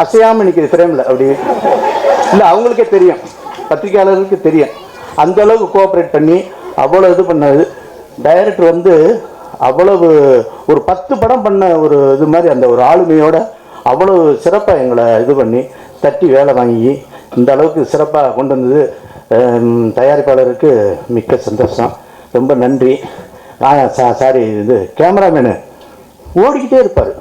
அசையாமல் நிற்கிது ஃப்ரேமில் அப்படி இல்லை. அவங்களுக்கே தெரியும், பத்திரிகையாளர்களுக்கு தெரியும், அந்த அளவுக்கு கோஆப்ரேட் பண்ணி அவ்வளோ இது பண்ணது. டைரக்டர் வந்து அவ்வளவு ஒரு 10 படம் பண்ண ஒரு இது மாதிரி அந்த ஒரு ஆளுமையோட அவ்வளவு சிறப்பாக எங்களை இது பண்ணி தட்டி வேலை வாங்கி இந்த அளவுக்கு சிறப்பாக கொண்டு வந்தது தயாரிப்பாளருக்கு மிக்க சந்தோஷம். ரொம்ப நன்றி. சாரி, இது கேமராமேனு ஓடிக்கிட்டே இருப்பார்.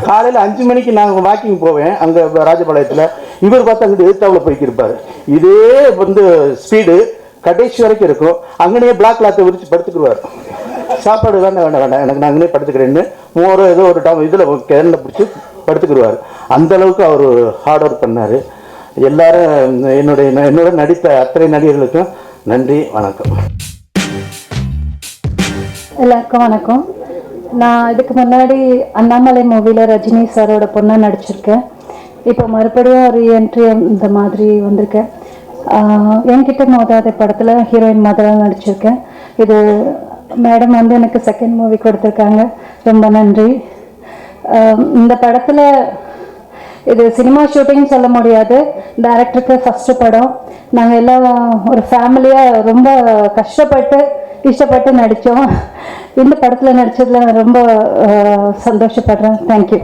காலையில் 5 மணிக்கு நாங்கள் வாக்கிங் போவேன் அங்கே ராஜபாளையத்தில், இவர் பார்த்தா அங்கிட்டு எதிர்த்தாவில் போய்க்கிருப்பார். இதே வந்து ஸ்பீடு கடைசி வரைக்கும் இருக்கும். அங்கேயே பிளாக் கிளாத்தை விரிச்சு படுத்துக்குருவார். சாப்பாடு வேண்டாம் எனக்கு நான் அங்கேயே படுத்துக்கிறேன்னு மோரோ ஏதோ ஒரு இதில் கிணறுல பிடிச்சி படுத்துக்குருவார். அந்த அளவுக்கு அவர் ஹார்ட் ஒர்க் பண்ணார். எல்லாரும் என்னோட நடித்த அத்தனை நடிகர்களுக்கும் நன்றி, வணக்கம். எல்லாருக்கும் வணக்கம். நான் இதுக்கு முன்னாடி அண்ணாமலை மூவியில் ரஜினி சாரோட பொண்ணாக நடிச்சிருக்கேன். இப்போ மறுபடியும் ரீஎன்ட்ரி இந்த மாதிரி வந்திருக்கேன். என்கிட்ட மோதாத படத்தில் ஹீரோயின் மாதிரி நடிச்சிருக்கேன். இது மேடம் வந்து எனக்கு செகண்ட் மூவி கொடுத்துருக்காங்க, ரொம்ப நன்றி. இந்த படத்தில் இது சினிமா ஷூட்டிங் சொல்ல முடியாது, டைரக்டருக்கு ஃபஸ்ட்டு படம். நாங்கள் எல்லாம் ஒரு ஃபேமிலியாக ரொம்ப கஷ்டப்பட்டு இஷ்டப்பட்டு நடித்தோம். இந்த படத்தில் நடித்ததில் நான் ரொம்ப சந்தோஷப்படுறேன். தேங்க்யூ.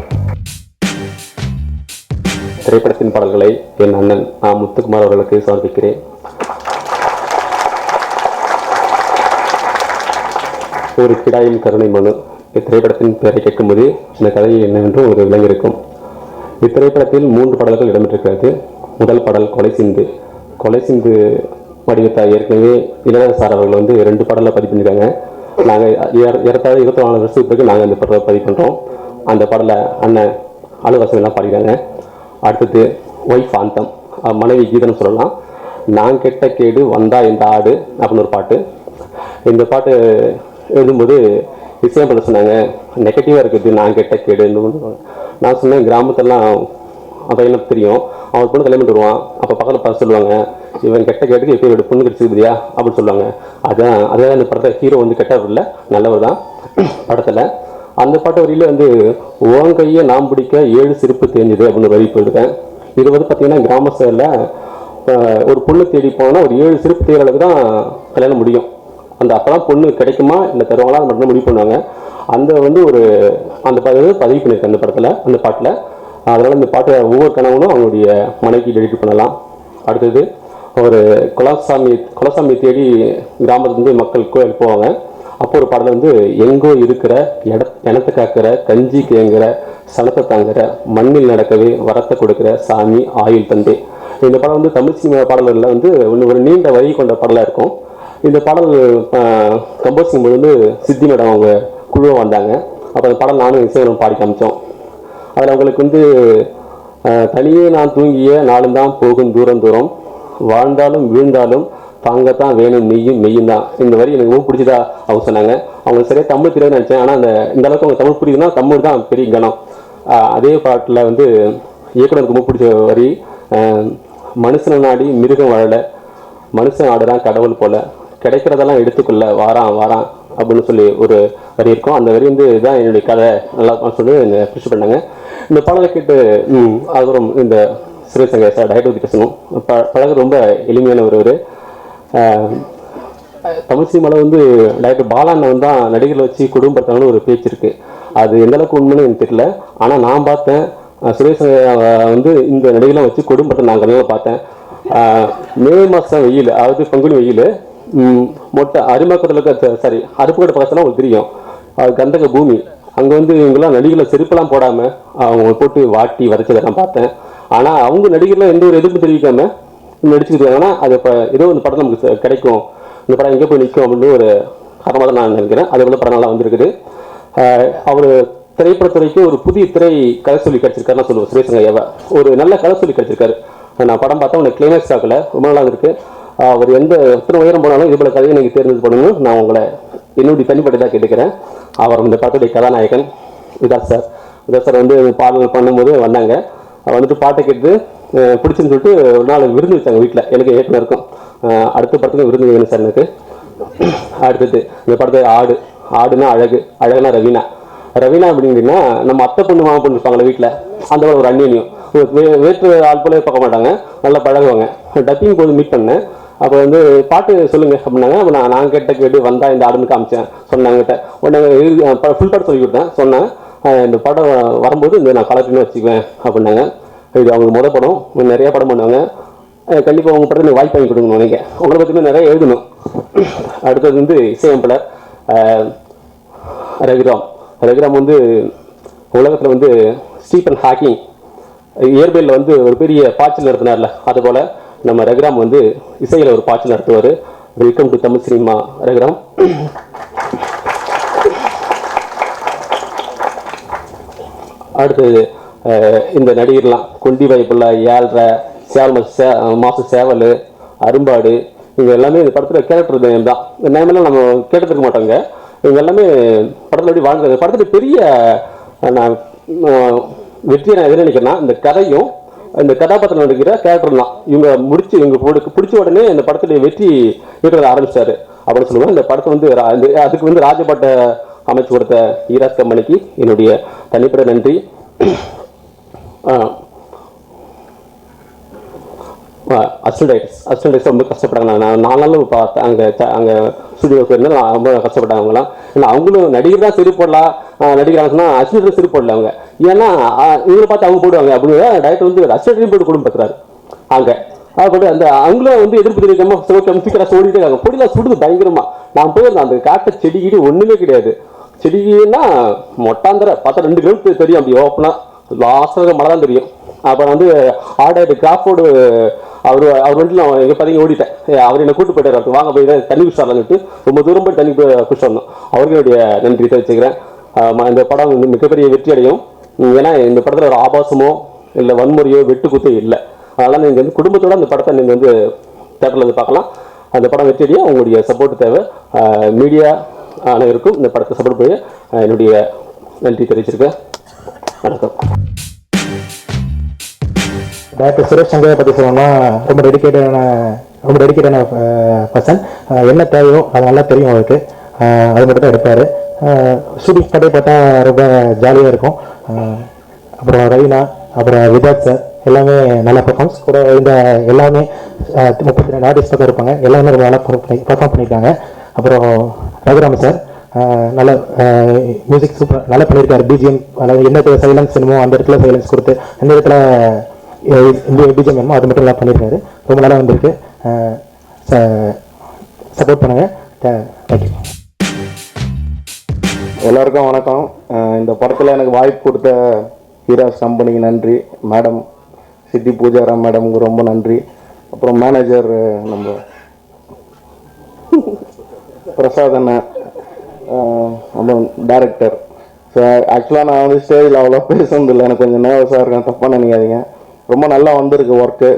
திரைப்படத்தின் பாடல்களை என் அண்ணன் முத்துக்குமார் அவர்களுக்கு சமர்ப்பிக்கிறேன். ஒரு கிடாயின் கருணை மனு இத்திரைப்படத்தின் பெயரை கேட்கும்போது இந்த கதை என்னவென்று ஒரு விளங்கி இருக்கும். இத்திரைப்படத்தில் 3 பாடல்கள் இடம்பெற்றிருக்கிறது. முதல் பாடல் கொலை சிந்து வடிவத்தார் ஏற்கனவே இளையராஜா சார் அவர்கள் வந்து 2 பாடலில் பதிவு பண்ணியிருக்காங்க. நாங்கள் ஏறத்தாழ 24 வருஷத்துக்கு பிறகு நாங்கள் அந்த பாடலை பதிவு பண்ணுறோம். அந்த பாடலை அண்ணன் அலுவலகெல்லாம் பாடிக்கிறாங்க. அடுத்தது ஒய்ஃப் ஆந்தம், மனைவி கீதம்னு சொல்லலாம். நான் கெட்ட கேடு வந்தா இந்த ஆடு அப்படின்னு ஒரு பாட்டு. இந்த பாட்டு எழுதும்போது இசையமைப்பாளர் சொன்னாங்க, நெகட்டிவாக இருக்குது நான் கெட்ட கேடுன்னு. நான் சொன்னேன், கிராமத்தெல்லாம் அப்போ எனக்கு தெரியும், அவன் பொண்ணு கல்யாணம் வருவான், அப்போ பக்கத்தில் பார்த்து சொல்லுவாங்க, இவன் கெட்ட கேட்டுக்கு எப்போ பொண்ணு கிடச்சிருக்குதியா அப்படின்னு சொல்லுவாங்க. அதே அந்த படத்தில் ஹீரோ வந்து கெட்டவர் இல்லை, நல்லவர் தான் படத்தில். அந்த பாட்டு வரியில் வந்து உன் கையை நாம் பிடிக்க 7 சிரிப்பு தேஞ்சுது அப்படின்னு வரி போயிருக்கேன். இது வந்து பார்த்தீங்கன்னா கிராம சைடில் ஒரு பொண்ணு தேடி போனால் ஒரு 7 சிரிப்பு தேடுற அளவுக்கு தான் கல்யாணம் முடியும். அப்போதான் பொண்ணு கிடைக்குமா இல்லை தருவாங்களா அது மட்டும் முடிவு பண்ணுவாங்க. அந்த வந்து அந்த பதிவு பண்ணியிருக்கேன் அந்த படத்தில், அந்த பாட்டில். அதனால் இந்த பாட்டை ஒவ்வொரு கணவனும் அவங்களுடைய மனைவிக்கு டெடிட் பண்ணலாம். அடுத்தது ஒரு குலசாமி தேடி கிராமத்துலேருந்து மக்கள் கோயில் போவாங்க. அப்போ ஒரு பாடல் வந்து எங்கோ இருக்கிற இனத்தை காக்கிற கஞ்சி கேங்கிற சனத்தை தாங்குற மண்ணில் நடக்கவே வரத்தை கொடுக்குற சாமி ஆயுள் தந்தே. இந்த பாடல் வந்து தமிழ் சினிமா பாடல்களில் வந்து ஒரு நீண்ட வரி கொண்ட பாடலாக இருக்கும். இந்த பாடல் கம்போசிங் போது வந்து சித்தி மேடம் அவங்க குழுவாக வந்தாங்க. அப்போ அந்த பாடல் நானும் இசைவனம் பாடி காமிச்சோம். அதில் அவங்களுக்கு வந்து தனியே நான் தூங்கிய நாளும் தான் போகும் தூரம் வாழ்ந்தாலும் வீழ்ந்தாலும் தாங்கத்தான் வேணும் மெய்யும் தான். இந்த வரி எனக்கு ரொம்ப பிடிச்சதா அவங்க சொன்னாங்க. அவங்க சரியாக தமிழ் தெரியாதுன்னு நினச்சேன், ஆனால் இந்த அளவுக்கு அவங்க தமிழ் புரியுதுன்னா தமிழ் தான் பெரிய கணம். அதே பாட்டில் வந்து இயக்குனருக்கு ரொம்ப பிடிச்ச வரி, மனுஷனை நாடி மிருகம் வாழலை, மனுஷன் ஆடுறான் கடவுள் போல, கிடைக்கிறதெல்லாம் எடுத்துக்கொள்ள வாரான் அப்படின்னு சொல்லி ஒரு வரி இருக்கும். அந்த வரி வந்து இதுதான் என்னுடைய கதை நல்லா சொல்லி புஷ் பண்ணாங்க. இந்த பாடலை கேட்டு அதுக்கப்புறம் இந்த சிறுசங்க சார் டைரக்டர் பற்றி பேசணும். பழக ரொம்ப எளிமையான ஒரு தமிழ் சினிமாவில் வந்து டைரக்டர் பாலாண்ணன் தான் நடிகர்களை வச்சு குடும்பப்படுத்தாங்கன்னு ஒரு பேச்சு இருக்குது. அது எந்த அளவுக்கு உண்மைன்னு எனக்கு தெரியல. ஆனால் நான் பார்த்தேன், சுரேஷ் வந்து இந்த நடிகர்லாம் வச்சு குடும்பத்தை நான் கண்ணில் பார்த்தேன். மே மாதம் வெயில், அதாவது பங்குனி வெயில், மொட்டை அருப்புக்கோட்டை பக்கத்தில் உங்களுக்கு தெரியும், அது கந்தக பூமி. அங்கே வந்து இவங்கெல்லாம் நடிகளை செருப்பெல்லாம் போடாமல் அவங்க போட்டு வாட்டி வரைச்சதெல்லாம் பார்த்தேன். ஆனால் அவங்க நடிகர்லாம் எந்த ஒரு எதிர்ப்பு தெரிவிக்காம நடிச்சுக்கிட்டு இருக்காங்கன்னா அது இப்போ ஏதோ இந்த படம் நமக்கு கிடைக்கும், இந்த படம் எங்கே போய் நிற்கும் அப்படின்னு ஒரு காரணமாக தான் நான் நினைக்கிறேன். அதே போல படம் நல்லா வந்திருக்குது. அவர் திரைப்படத்துறைக்கு ஒரு புதிய திரை கதை சொல்லி கிடைச்சிருக்காருன்னு சொல்லுவோம். சுரேஷ் ஐயாவை ஒரு நல்ல கதை சொல்லி கிடைச்சிருக்காரு. நான் படம் பார்த்தா உனக்கு கிளைமேக்ஸ் ஆகல, ரொம்ப நல்லா இருக்கு. அவர் எத்தனை உயரம் போனாலும் இது போல கதையை நீங்கள் தேர்ந்தெடுத்து பண்ணணும். நான் உங்களை என்னுடைய தனிப்பட்டதாக கேட்டுக்கிறேன். அவர் இந்த படத்துடைய கதாநாயகன் விதாஸ் சார். விதாஸ் சார் பாடல்கள் பண்ணும்போது வந்தாங்க. வந்துட்டு பாட்டை கேட்டு பிடிச்சுன்னு சொல்லிட்டு ஒரு நாள் விருந்து வச்சாங்க வீட்டில். எனக்கு ஏற்கனவே இருக்கும். அடுத்த படத்துக்கு விருந்து வேணும் சார் எனக்கு. அடுத்தது இந்த படத்தை ஆடுனா அழகுனா ரவீனா அப்படின்னா நம்ம அத்தை பொண்ணு மாமா பொண்ணு இருப்பாங்களே வீட்டில், அந்த ஒரு அந்நியம் வேற்று ஆள் போல பார்க்க மாட்டாங்க, நல்லா பழகுவாங்க. டப்பிங் போது மீட் பண்ணேன். அப்போ பாட்டு சொல்லுங்க அப்படின்னாங்க. அப்போ நான் கேட்டு வந்தா இந்த ஆடுன்னு காமிச்சேன் சொன்னாங்கிட்ட. உடனே ஃபுல் பாட்டு சொல்லி கொடுத்தேன். சொன்னேன் இந்த படம் வரும்போது நான் கலப்பின்னு வச்சுக்குவேன் அப்படின்னாங்க. இது அவங்க படம், நிறைய படம் பண்ணுவாங்க. கண்டிப்பாக உங்கள் படத்தை வாய்ப்பு வாங்கி கொடுக்கணும். நீங்கள் உங்களை பற்றி நிறைய எழுதணும். அடுத்தது இசையமைப்பாளர் ரகுராம். உலகத்தில் ஸ்டீஃபன் ஹாக்கிங் இயற்பியலில் ஒரு பெரிய பாய்ச்சல் நடத்தினார்ல, அதுபோல் நம்ம ரகுராம் இசையில் ஒரு பாய்ச்சல் நடத்துவார். Welcome to Tamil cinema Raghuram. அடுத்தது இந்த நடிகர்லாம் கொண்டி வாய்ப்புள்ள ஏழ்ரை மாசு சேவல் அரும்பாடு, இவங்க எல்லாமே இந்த படத்தில் கேரக்டர் நேம் தான். இந்த நேமெல்லாம் நம்ம கேட்டுருக்க மாட்டோங்க. இவங்க எல்லாமே படத்தில் எப்படி வாழ்ந்துருக்காங்க. படத்தில் பெரிய நான் வெற்றியை நான் எது நினைக்கிறேன்னா இந்த கதையும் இந்த கதாபாத்திரம் நடிக்கிற கேரக்டர் தான். இவங்க பிடிச்ச உடனே இந்த படத்துடைய வெற்றி இருக்கிறத ஆரம்பிச்சாரு அப்படின்னு சொல்லுவாங்க. இந்த படத்தை அதுக்கு ராஜபாட்டை அமைச்சு கொடுத்த ஈராஸ் கம்பெனிக்கு என்னுடைய தனிப்பட்ட நன்றி. அசிஸ்டன்ட் ரொம்ப கஷ்டப்பட்டாங்க. நான் 4 நாள் பார்த்தேன் அங்கே ஸ்டுடியோக்கு இருந்தால் ரொம்ப கஷ்டப்பட்டாங்க அவங்களாம். ஏன்னா அவங்களும் நடிகர் தான் சிறு போடலாம், நடிகராக சொன்னால் அசிஸ்டன்ட் சிறு போடல அவங்க. ஏன்னா இவங்களை பார்த்து அவங்க போடுவாங்க அப்படின்னு டைரக்டர் அசிஸ்டன்ட்டையும் போட்டு குடும்பம் பார்க்குறாரு அங்கே. அதுபோட்டு அவங்களும் எதிர்ப்பு தெரிவிக்காம சீக்கிரம் ஓடிட்டே இருக்காங்க. பொடிலாம் சுடுது பயங்கரமா. நான் போயிருந்தேன். அந்த காட்டை செடிகிடி ஒன்றுமே கிடையாது. செடினா மொட்டாந்தர பார்த்தா 2 கிலோமீட்டர் தெரியும். அப்படி ஓப்பனா லாஸ்ட்டாக மழை தான் தெரியும். அப்புறம் ஆடாயிட்டு கிராஃபோர்டு அவர் நான் எங்கே பார்த்தீங்க ஓடிட்டேன். அவர் என்னை கூட்டு போயிட்டார். வாங்க போய் தண்ணி குடிச்சாருன்னு ரொம்ப தூரம் போய் தண்ணி குடிச்சு வந்தோம். அவருக்கு என்னுடைய நன்றி தெரிவிச்சுக்கிறேன். இந்த படம் மிகப்பெரிய வெற்றி அடையும். ஏன்னா இந்த படத்தில் ஒரு ஆபாசமோ இல்லை வன்முறையோ வெட்டு குத்தோ இல்லை. அதனால் நீங்கள் குடும்பத்தோடு அந்த படத்தை நீங்கள் தேட்டரில் பார்க்கலாம். அந்த படம் வெற்றி அடைய உங்களுடைய சப்போர்ட் தேவை. மீடியா அனைவருக்கும் இந்த படத்தை சப்போர்ட் பண்ணி என்னுடைய நன்றி தெரிவிச்சிருக்கேன். வணக்கம். டாக்டர் சுரேஷ் சங்கரை பற்றி சொல்லணும்னா ரொம்ப டெடிக்கேட்டான பர்சன். என்ன தேவையோ அது நல்லா தெரியும் அவருக்கு. அது மட்டும் தான் எடுப்பார். ஷூட்டிங் கடையை பார்த்தா ரொம்ப ஜாலியாக இருக்கும். அப்புறம் ரவீனா, அப்புறம் விதாத் சார் எல்லாமே நல்ல பர்ஃபார்மன்ஸ் கூட. இந்த எல்லாமே 32 ஆர்டிஸ்ட் பக்கம் இருப்பாங்க. எல்லாமே ரொம்ப நல்லா பர்ஃபார்ம் பண்ணியிருக்காங்க. அப்புறம் ரகுராம் சார் நல்ல மியூசிக் சூப்பர் நல்லா பண்ணியிருக்காரு. பிஜிஎம் அதாவது எந்த இடத்துல சைலன்ஸ் வேணுமோ அந்த இடத்துல சைலன்ஸ் கொடுத்து, எந்த இடத்துல பிஜிஎம் வேணுமோ அது மட்டும் நல்லா பண்ணியிருக்காரு. ரொம்ப நல்லா வந்திருக்கு. சப்போர்ட் பண்ணுங்கள். தேங்க்யூ. எல்லாருக்கும் வணக்கம். இந்த படத்தில் எனக்கு வாய்ப்பு கொடுத்த ஹீராஸ் கம்பெனிக்கு நன்றி. மேடம் சித்தி பூஜாராம் மேடமுக்கு ரொம்ப நன்றி. அப்புறம் மேனேஜர் நம்ம பிரசாத் அண்ணன், அப்புறம் டைரக்டர். ஸோ ஆக்சுவலாக நான் ஸ்டேஜில் அவ்வளோ பேசுனதில்லை. எனக்கு கொஞ்சம் நர்வஸாக இருக்கேன், தப்பாக நினைக்காதீங்க. ரொம்ப நல்லா வந்திருக்கு ஒர்க்கு.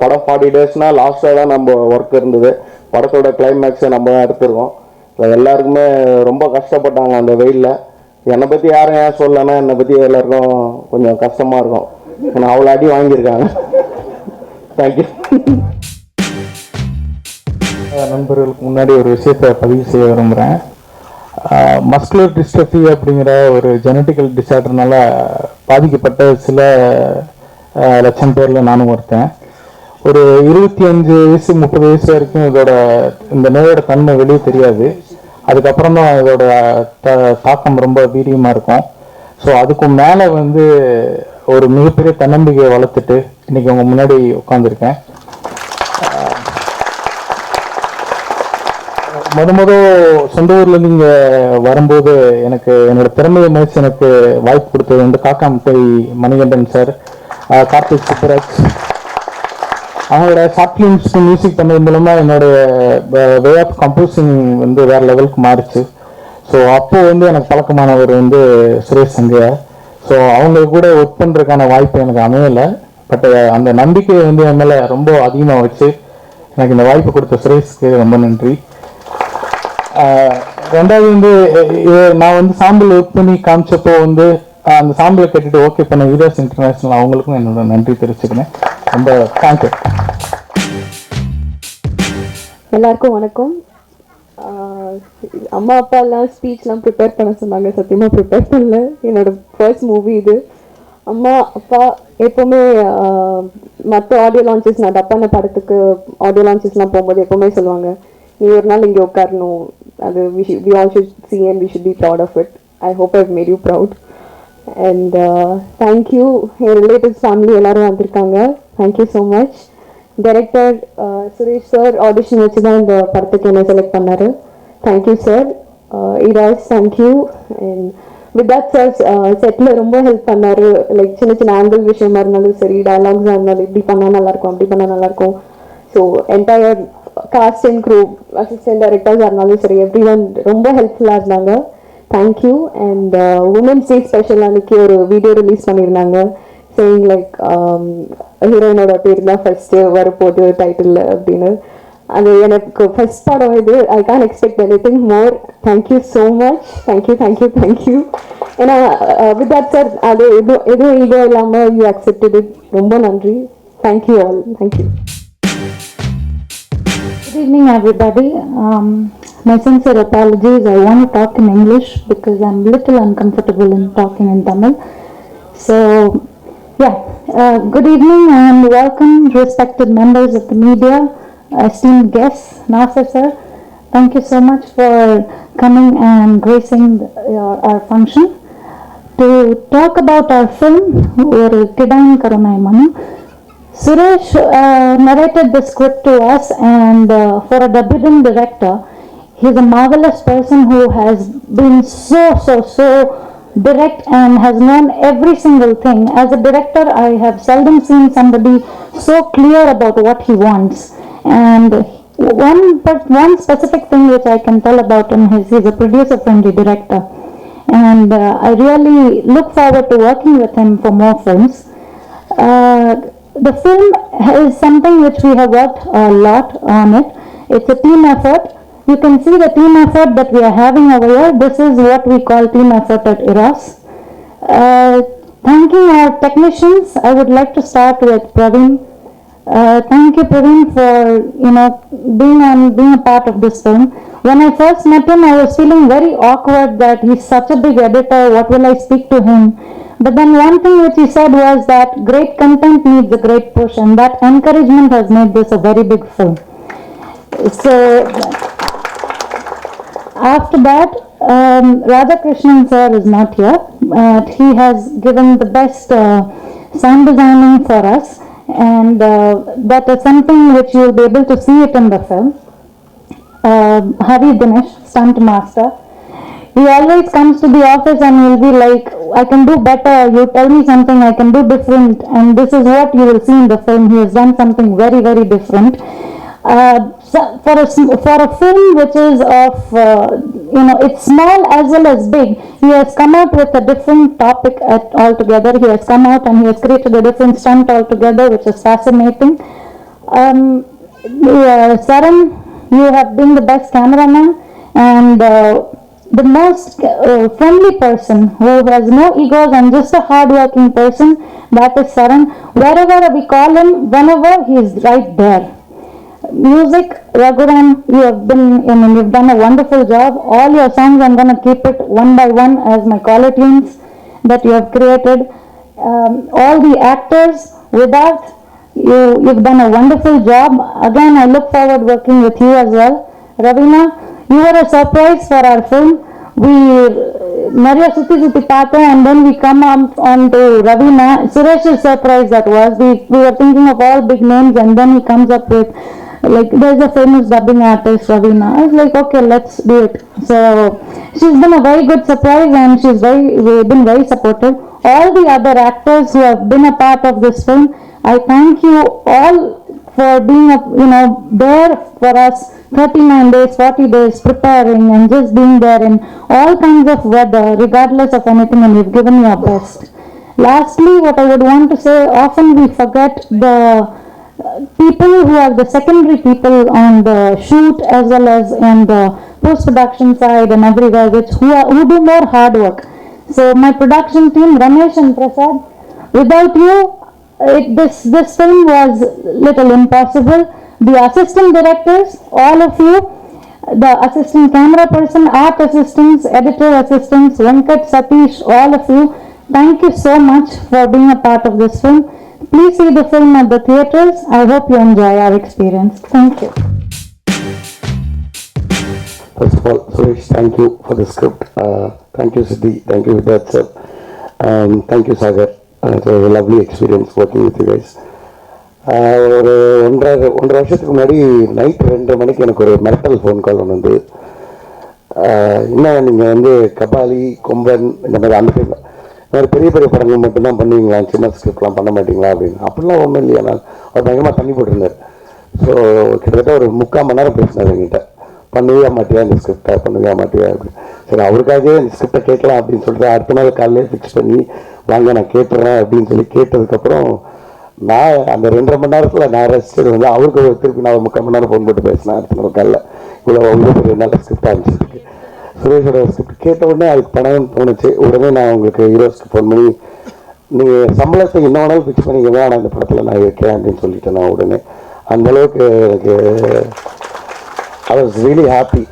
படம் 40 டேஸ்னால் லாஸ்ட்டாக தான் நம்ம ஒர்க் இருந்தது. படத்தோட கிளைமேக்ஸை நம்ம தான் எடுத்துருக்கோம். எல்லாருக்குமே ரொம்ப கஷ்டப்பட்டாங்க அந்த வெயிலில். என்னை பற்றி யாரும் ஏன் சொல்லலைன்னா என்னை பற்றி எல்லாருக்கும் கொஞ்சம் கஷ்டமாக இருக்கும். ஏன்னா அவ்வளோ அடி வாங்கியிருக்காங்க. தேங்க்யூ. நண்பர்களுக்கு முன்னாடி ஒரு விஷயத்தை பதிவு செய்ய விரும்புகிறேன். மஸ்குலர் டிஸ்ட்ரஃபி அப்படிங்கிற ஒரு ஜெனட்டிக்கல் டிசார்டர்னால பாதிக்கப்பட்ட சில லட்சம் பேரில் நானும் ஒருத்தன். ஒரு 25 வயசு 30 வயசு வரைக்கும் இந்த நோயோட தன்மை வெளியே தெரியாது. அதுக்கப்புறம் தான் இதோட தாக்கம் ரொம்ப வீரியமாக இருக்கும். ஸோ அதுக்கும் மேலே ஒரு மிகப்பெரிய தன்னம்பிக்கையை வளர்த்துட்டு இன்னைக்கு உங்க முன்னாடி உட்காந்துருக்கேன். முத சொந்த ஊர்லேருந்து இங்கே வரும்போது எனக்கு என்னோட திறமையை மதிச்சு எனக்கு வாய்ப்பு கொடுத்தது காக்காமுட்டை மணிகண்டன் சார், கார்த்திக் சுப்பராஜ். அவங்களோட ஷார்ட் ஃபிலிம்ஸ்க்கு மியூசிக் பண்ணது மூலமாக என்னோடய வே ஆஃப் கம்போசிங் வந்து வேறு லெவலுக்கு மாறிச்சு. ஸோ அப்போது வந்து எனக்கு பழக்கமானவர் வந்து சுரேஷ் சங்கையா. ஸோ அவங்க கூட ஒர்க் பண்ணுறதுக்கான வாய்ப்பு எனக்கு அமையலை. பட் அந்த நம்பிக்கையை வந்து என் மேலே ரொம்ப அதிகமாக வச்சு எனக்கு இந்த வாய்ப்பு கொடுத்த சுரேஷ்க்கு ரொம்ப நன்றி. ரெண்டாவது வந்து நான் வந்து சாம்பிள் ஒர்க் பண்ணி காமிச்சப்போ வந்து அந்த சாம்பிளை கேட்டுட்டு ஓகே பண்ண வீரர்ஸ் இன்டர்நேஷ்னல் அவங்களுக்கும் என்னோட நன்றி தெரிவிச்சுக்கிறேன். ரொம்ப தேங்க்யூ. எல்லாருக்கும் வணக்கம். அம்மா அப்பா எல்லாம் ஸ்பீச்லாம் ப்ரிப்பேர் பண்ண சொன்னாங்க. சத்தியமாக ப்ரிப்பேர் பண்ணல. என்னோட ஃபர்ஸ்ட் மூவி இது. அம்மா அப்பா எப்போவுமே மற்ற ஆடியோ லான்ச்சஸ், நான் டப்பான படத்துக்கு ஆடியோ லான்ச்சஸ்லாம் போகும்போது எப்போவுமே சொல்லுவாங்க, நீ ஒரு நாள் இங்கே உட்காரணும், அது we all should see and we should be proud of it. I hope I've made you proud. And thank you. என் ரிலேட்டிவ்ஸ் ஃபேமிலி எல்லாரும் வந்திருக்காங்க. Thank you so much. Director Suresh sir audition வச்சு தான் இந்த படத்துக்கு என்ன செலக்ட் பண்ணார். Thank you sir. Raj thank you. And வித் தட் சார் செட்டில் ரொம்ப ஹெல்ப் பண்ணார். லைக் சின்ன சின்ன ஆங்கிள் விஷயமா இருந்தாலும் சரி, டயலாக்ஸாக இருந்தாலும் இப்படி பண்ணால் நல்லாயிருக்கும், அப்படி பண்ணால் நல்லாயிருக்கும். So entire cast and crew, assistant டைரக்டர்ஸாக இருந்தாலும் சரி, எவ்ரி ஒன் ரொம்ப ஹெல்ப்ஃபுல்லாக இருந்தாங்க. Thank you. And women's day special அன்னைக்கு ஒரு வீடியோ ரிலீஸ் பண்ணியிருந்தாங்க saying லைக் ஹீரோயினோட பேர் தான் ஃபஸ்ட்டு வரப்போகுது டைட்டில் அப்படின்னு. அது எனக்கு ஃபர்ஸ்ட் படம் இது. I can expect anything more. Thank you so much. Thank you thank you thank you. ஏன்னா வித் தட் சார் அது எதுவும் ஈகோ இல்லாமல் யூ அக்செப்டட் இட். ரொம்ப நன்றி. Thank you all. Thank you. Good evening, everybody. My sincere apologies. I want to talk in English because I'm little uncomfortable in talking in Tamil. So, yeah. Good evening and welcome, respected members of the media, esteemed guests, Nasser sir. Thank you so much for coming and gracing our function. To talk about our film, Kidain Karunai Manu. Suresh narrated the script to us, and for a debutant director, he's a marvelous person who has been so direct and has known every single thing. As a director, I have seldom seen somebody so clear about what he wants. And one specific thing which I can tell about him is he's a producer-friendly director. And I really look forward to working with him for more films. The film is something which we have worked a lot on it. It's a team effort. You can see the team effort that we are having over here. This is what we call team effort at Eros. Thanking our technicians, I would like to start with Praveen. Thank you, Praveen, for being a part of this film. When I first met him, I was feeling very awkward that he's such a big editor. What will I speak to him? But then one thing which he said was that great content needs a great push, and that encouragement has made this a very big film. So after that, Radhakrishnan sir is not here. He has given the best sound designing for us, and that is something which you will be able to see it in the film. Hari Dinesh, stunt master. He always comes to the office and will be like, I can do better, you tell me something, I can do different, and this is what you will see in the film. He has done something very, very different. So for a film which is of, it's small as well as big, he has come out with a different topic altogether. He has come out and he has created a different stunt altogether, which is fascinating. Saran, you have been the best cameraman, and the most friendly person who has no egos and just a hard-working person, that is Saran. Wherever we call him, whenever he is right there. Music, Raghuram, you've done a wonderful job. All your songs, I'm going to keep it one by one as my caller tunes that you have created. All the actors, Vidat, you've done a wonderful job. Again, I look forward working with you as well. Ravina, you were a surprise for our film. We Maria Suti Pata, and then we come on to Ravina. Suresh's surprise that was. We were thinking of all big names, and then he comes up with like there's a famous dubbing artist Ravina. I was like, okay, let's do it. So she's been a very good surprise, and we've been very supportive. All the other actors who have been a part of this film, I thank you all for being there for us 39 days, 40 days preparing and just being there in all kinds of weather, regardless of anything, and you've given your best. Lastly, what I would want to say, often we forget the people who are the secondary people on the shoot as well as on the post-production side and everywhere, who do more hard work. So my production team, Ramesh and Prasad, without you, this film was little impossible. The assistant directors, all of you, the assistant camera person, art assistants, editor assistants, Venkat, Satish, all of you, thank you so much for being a part of this film. Please see the film at the theaters. I hope you enjoy our experience. Thank you. First of all, Suresh, thank you for the script. Thank you, Siddhi. Thank you, Vidhat sir. Thank you, Sagar. It was a lovely experience working with you guys. ஒரு ஒன்றரை வருஷத்துக்கு முன்னாடி night 2 மணிக்கு எனக்கு ஒரு மிரட்டல் phone call ஒன்று வந்து, இன்னும் நீங்கள் வந்து கபாலி, கொம்பன் இந்த மாதிரி அந்த மாதிரி பெரிய பெரிய படங்கள் மட்டும்தான் பண்ணுவீங்களா, சின்ன ஸ்கிரிப்ட்லாம் பண்ண மாட்டீங்களா அப்படின்னு. அப்படிலாம் ஒன்றும் இல்லையா, நான் அவர் பயங்கரமாக தண்ணி போட்டிருந்தார். ஸோ கிட்டத்தட்ட ஒரு 3/4 மணி நேரம் பேசினார் என்கிட்ட, பண்ணுவியா மாட்டியா இந்த ஸ்கிரிப்டை, பண்ணுவியா மாட்டியா அப்படின்னு. சரி, அவருக்காகவே இந்த ஸ்கிரிப்டை கேட்கலாம் அப்படின்னு சொல்லிட்டு அடுத்த நாள் காலையிலே ஃபிக்ஸ் பண்ணி வாங்க நான் கேட்டுறேன் அப்படின்னு சொல்லி கேட்டதுக்கப்புறம் நான் அந்த 2.5 மணி நேரத்தில் நான் ரசிச்சது வந்து அவருக்கு திருப்பி நான் 3/4 மணி நேரம் ஃபோன் போட்டு பேசினேன் அடுத்த நாள் காலையில். இவ்வளோ ஒரு நல்ல ஸ்கிரிப்ட் ஆரம்பிச்சிருக்கு. சுரேஷோட ஸ்கிரிப்ட் கேட்ட உடனே அதுக்கு பணம் தோணுச்சு. உடனே நான் உங்களுக்கு ஹீரோஸ்க்கு ஃபோன் பண்ணி, நீங்கள் சம்பளத்தை என்ன வேணாலும் ஃபிக்ஸ் பண்ணிக்கங்க, ஆனால் இந்த படத்தில் நான் இருக்கேன் அப்படின்னு சொல்லிட்டேன். நான் உடனே அந்தளவுக்கு எனக்கு I was really happy.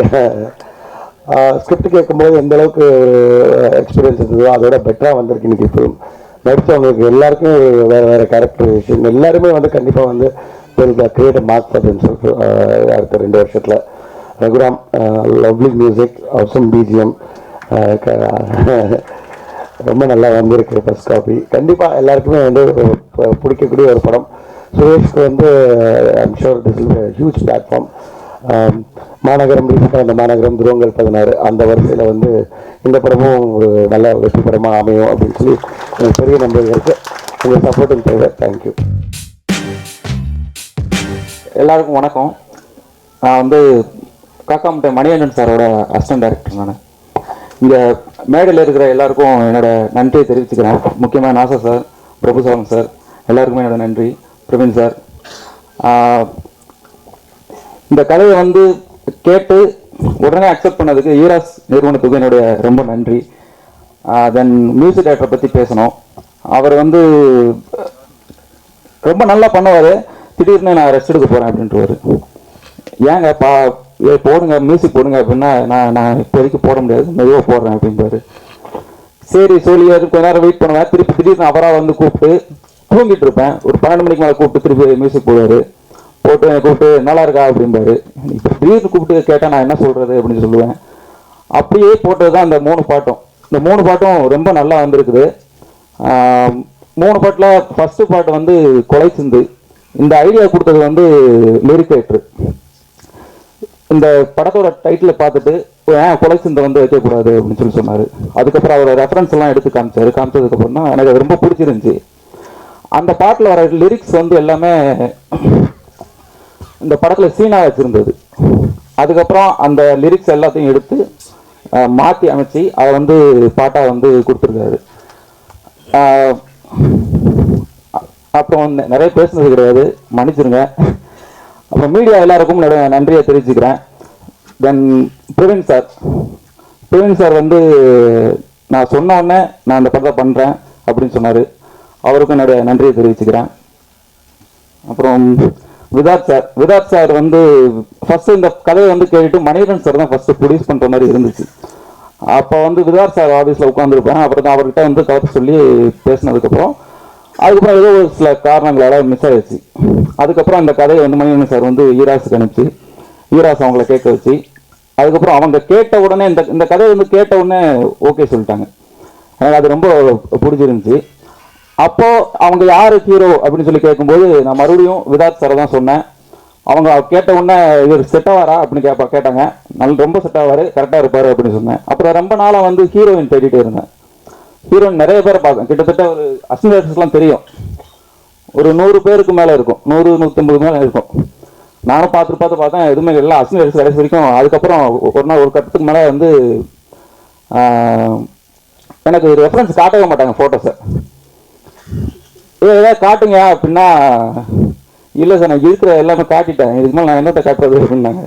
Script கேட்கும்போது எந்த அளவுக்கு ஒரு எக்ஸ்பீரியன்ஸ் இருந்ததோ அதோட பெட்டராக வந்திருக்கு இன்னைக்கு ஃபிலிம். நடித்தவங்களுக்கு எல்லாருக்கும் வேறு கேரக்டரைசேஷன் எல்லாருமே வந்து கண்டிப்பாக வந்து கிரியேட் மார்க் அப்படின்னு சொல்லிட்டு அடுத்த 2 வருஷத்தில் ரகுராம் லவ்லி மியூசிக், அவசம் பிஜிஎம் ரொம்ப நல்லா வந்திருக்கு. ஃபர்ஸ்ட் காப்பி கண்டிப்பாக எல்லாருக்குமே வந்து பிடிக்கக்கூடிய ஒரு படம். சுரேஷ்க்கு வந்து I'm sure this is huge platform. மாநகரம் ரீசெண்டாக இந்த மாநகரம், துருவங்கள் 16 அந்த வரிசையில் வந்து இந்த படமும் ஒரு நல்ல வெற்றி படமாக அமையும் அப்படின்னு சொல்லி எனக்கு பெரிய நம்பிக்கை இருக்குது. உங்கள் சப்போர்ட்டும் தேவை. தேங்க்யூ. எல்லாருக்கும் வணக்கம். நான் வந்து காக்காமுட்டை மணிகண்டன் சாரோட அசிஸ்டன்ட் டைரக்டர். நான் இங்கே மேடையில் இருக்கிற எல்லாருக்கும் என்னோட நன்றியை தெரிவிச்சுக்கிறேன். முக்கியமாக நாசர் சார், பிரபுசாரம் சார், எல்லாருக்குமே என்னோட நன்றி. பிரவீன் சார், இந்த கதையை வந்து கேட்டு உடனே அக்செப்ட் பண்ணதுக்கு ஈராஸ் நிறுவனத்துக்கு என்னுடைய ரொம்ப நன்றி. தென் மியூசிக் டைரக்டரை பற்றி பேசணும். அவர் வந்து ரொம்ப நல்லா பண்ணுவார். திடீர்னு நான் ரெஸ்ட் எடுக்க போகிறேன் அப்படின்ட்டுவார். ஏங்க போடுங்க மியூசிக் போடுங்க அப்படின்னா, நான் இப்போதைக்கு போட முடியாது, மெதுவாக போடுறேன் அப்படின்பாரு. சரி சொல்லி அது கொஞ்ச நேரம் வெயிட் பண்ணுவேன். திருப்பி திடீர்னு அவராக வந்து கூப்பிட்டு தூங்கிட்டு இருப்பேன். ஒரு 12 மணிக்கு மேலே கூப்பிட்டு திருப்பி மியூசிக் போடுவார். கூப்பிட்டு நல்லா இருக்கா அப்படின்பாரு. இப்போ திடீர்னு கூப்பிட்டு கேட்டால் நான் என்ன சொல்கிறது அப்படின்னு சொல்லுவேன். அப்படியே போட்டது தான் இந்த 3 பாட்டும். இந்த 3 பாட்டும் ரொம்ப நல்லா வந்திருக்குது. 3 பாட்டில் ஃபஸ்ட்டு பாட்டு வந்து கொலை சிந்து. இந்த ஐடியா கொடுத்தது வந்து லிரிக் ரைட்டர். இந்த படத்தோட டைட்டில் பார்த்துட்டு ஏன் கொலை சிந்தை வந்து வைக்கக்கூடாது அப்படின்னு சொல்லி சொன்னார். அதுக்கப்புறம் அவர் ரெஃபரன்ஸ் எல்லாம் எடுத்து காமிச்சார். காமிச்சதுக்கப்புறம் தான் எனக்கு அது ரொம்ப பிடிச்சிருந்துச்சி. அந்த பாட்டில் வர லிரிக்ஸ் வந்து எல்லாமே இந்த படத்தில் சீனாக வச்சுருந்தது. அதுக்கப்புறம் அந்த லிரிக்ஸ் எல்லாத்தையும் எடுத்து மாற்றி அமைச்சு அதை வந்து பாட்டாக வந்து கொடுத்துருக்காரு. அப்புறம் நிறைய பேசுனது கிடையாது, மன்னிச்சிருங்க. அப்புறம் மீடியா எல்லாருக்கும் நன்றியை தெரிவிச்சுக்கிறேன். தென் பிரவீன் சார் வந்து நான் சொன்ன உடனே நான் அந்த படத்தை பண்ணுறேன் அப்படின்னு சொன்னார். அவருக்கும் என்னுடைய நன்றியை தெரிவிச்சுக்கிறேன். அப்புறம் விதாத் சார் வந்து ஃபஸ்ட்டு இந்த கதையை வந்து கேட்டுட்டு மணிகண்டன் சார் தான் ஃபஸ்ட்டு ப்ரொடியூஸ் பண்ணுற மாதிரி இருந்துச்சு. அப்போ வந்து விதாத் சார் ஆஃபீஸில் உட்காந்துருப்பேன். அப்புறம் தான் அவர்கிட்ட வந்து கதை சொல்லி பேசினதுக்கப்புறம் அதுக்கப்புறம் ஏதோ ஒரு சில காரணங்களால் மிஸ் ஆகிடுச்சு. அதுக்கப்புறம் அந்த கதையை வந்து மணிகண்டன் சார் வந்து ஈராஸுக்கு அனுப்பிச்சு ஈராஸ் அவங்கள கேட்க வச்சு அதுக்கப்புறம் அவங்க கேட்ட உடனே இந்த கதையை வந்து கேட்ட உடனே ஓகே சொல்லிட்டாங்க. எனக்கு அது ரொம்ப பிடிச்சிருந்துச்சு. அப்போது அவங்க யார் ஹீரோ அப்படின்னு சொல்லி கேட்கும்போது நான் மறுபடியும் விதாத் சாரை தான் சொன்னேன். அவங்க கேட்ட உடனே இவர் செட் ஆவாரா அப்படின்னு கேட்டாங்க. ரொம்ப செட் ஆவார், கரெக்டாக இருப்பார் அப்படின்னு சொன்னேன். அப்புறம் ரொம்ப நாளாக வந்து ஹீரோயின் தேடிட்டே இருந்தேன். ஹீரோயின் நிறைய பேரை பார்த்தேன், கிட்டத்தட்ட ஒரு அசிஸ்டன்ட்ஸ்லாம் தெரியும், ஒரு 100 பேருக்கு மேலே இருக்கும், 100-150 மேலே இருக்கும். நானும் பார்த்தேன், எதுவுமே இல்லை அசிஸ்டன்ட்ஸ் கடைசி வரைக்கும். அதுக்கப்புறம் ஒரு கட்டத்துக்கு மேலே வந்து எனக்கு ரெஃபரன்ஸ் காட்டவே மாட்டாங்க ஃபோட்டோஸை. ஏதாவது காட்டுங்க அப்படின்னா, இல்லை சார் நான் இருக்கிற எல்லாமே காட்டிட்டேன், இதுக்கு மேலே நான் என்னத்தை காட்டுறது அப்படின்னாங்க.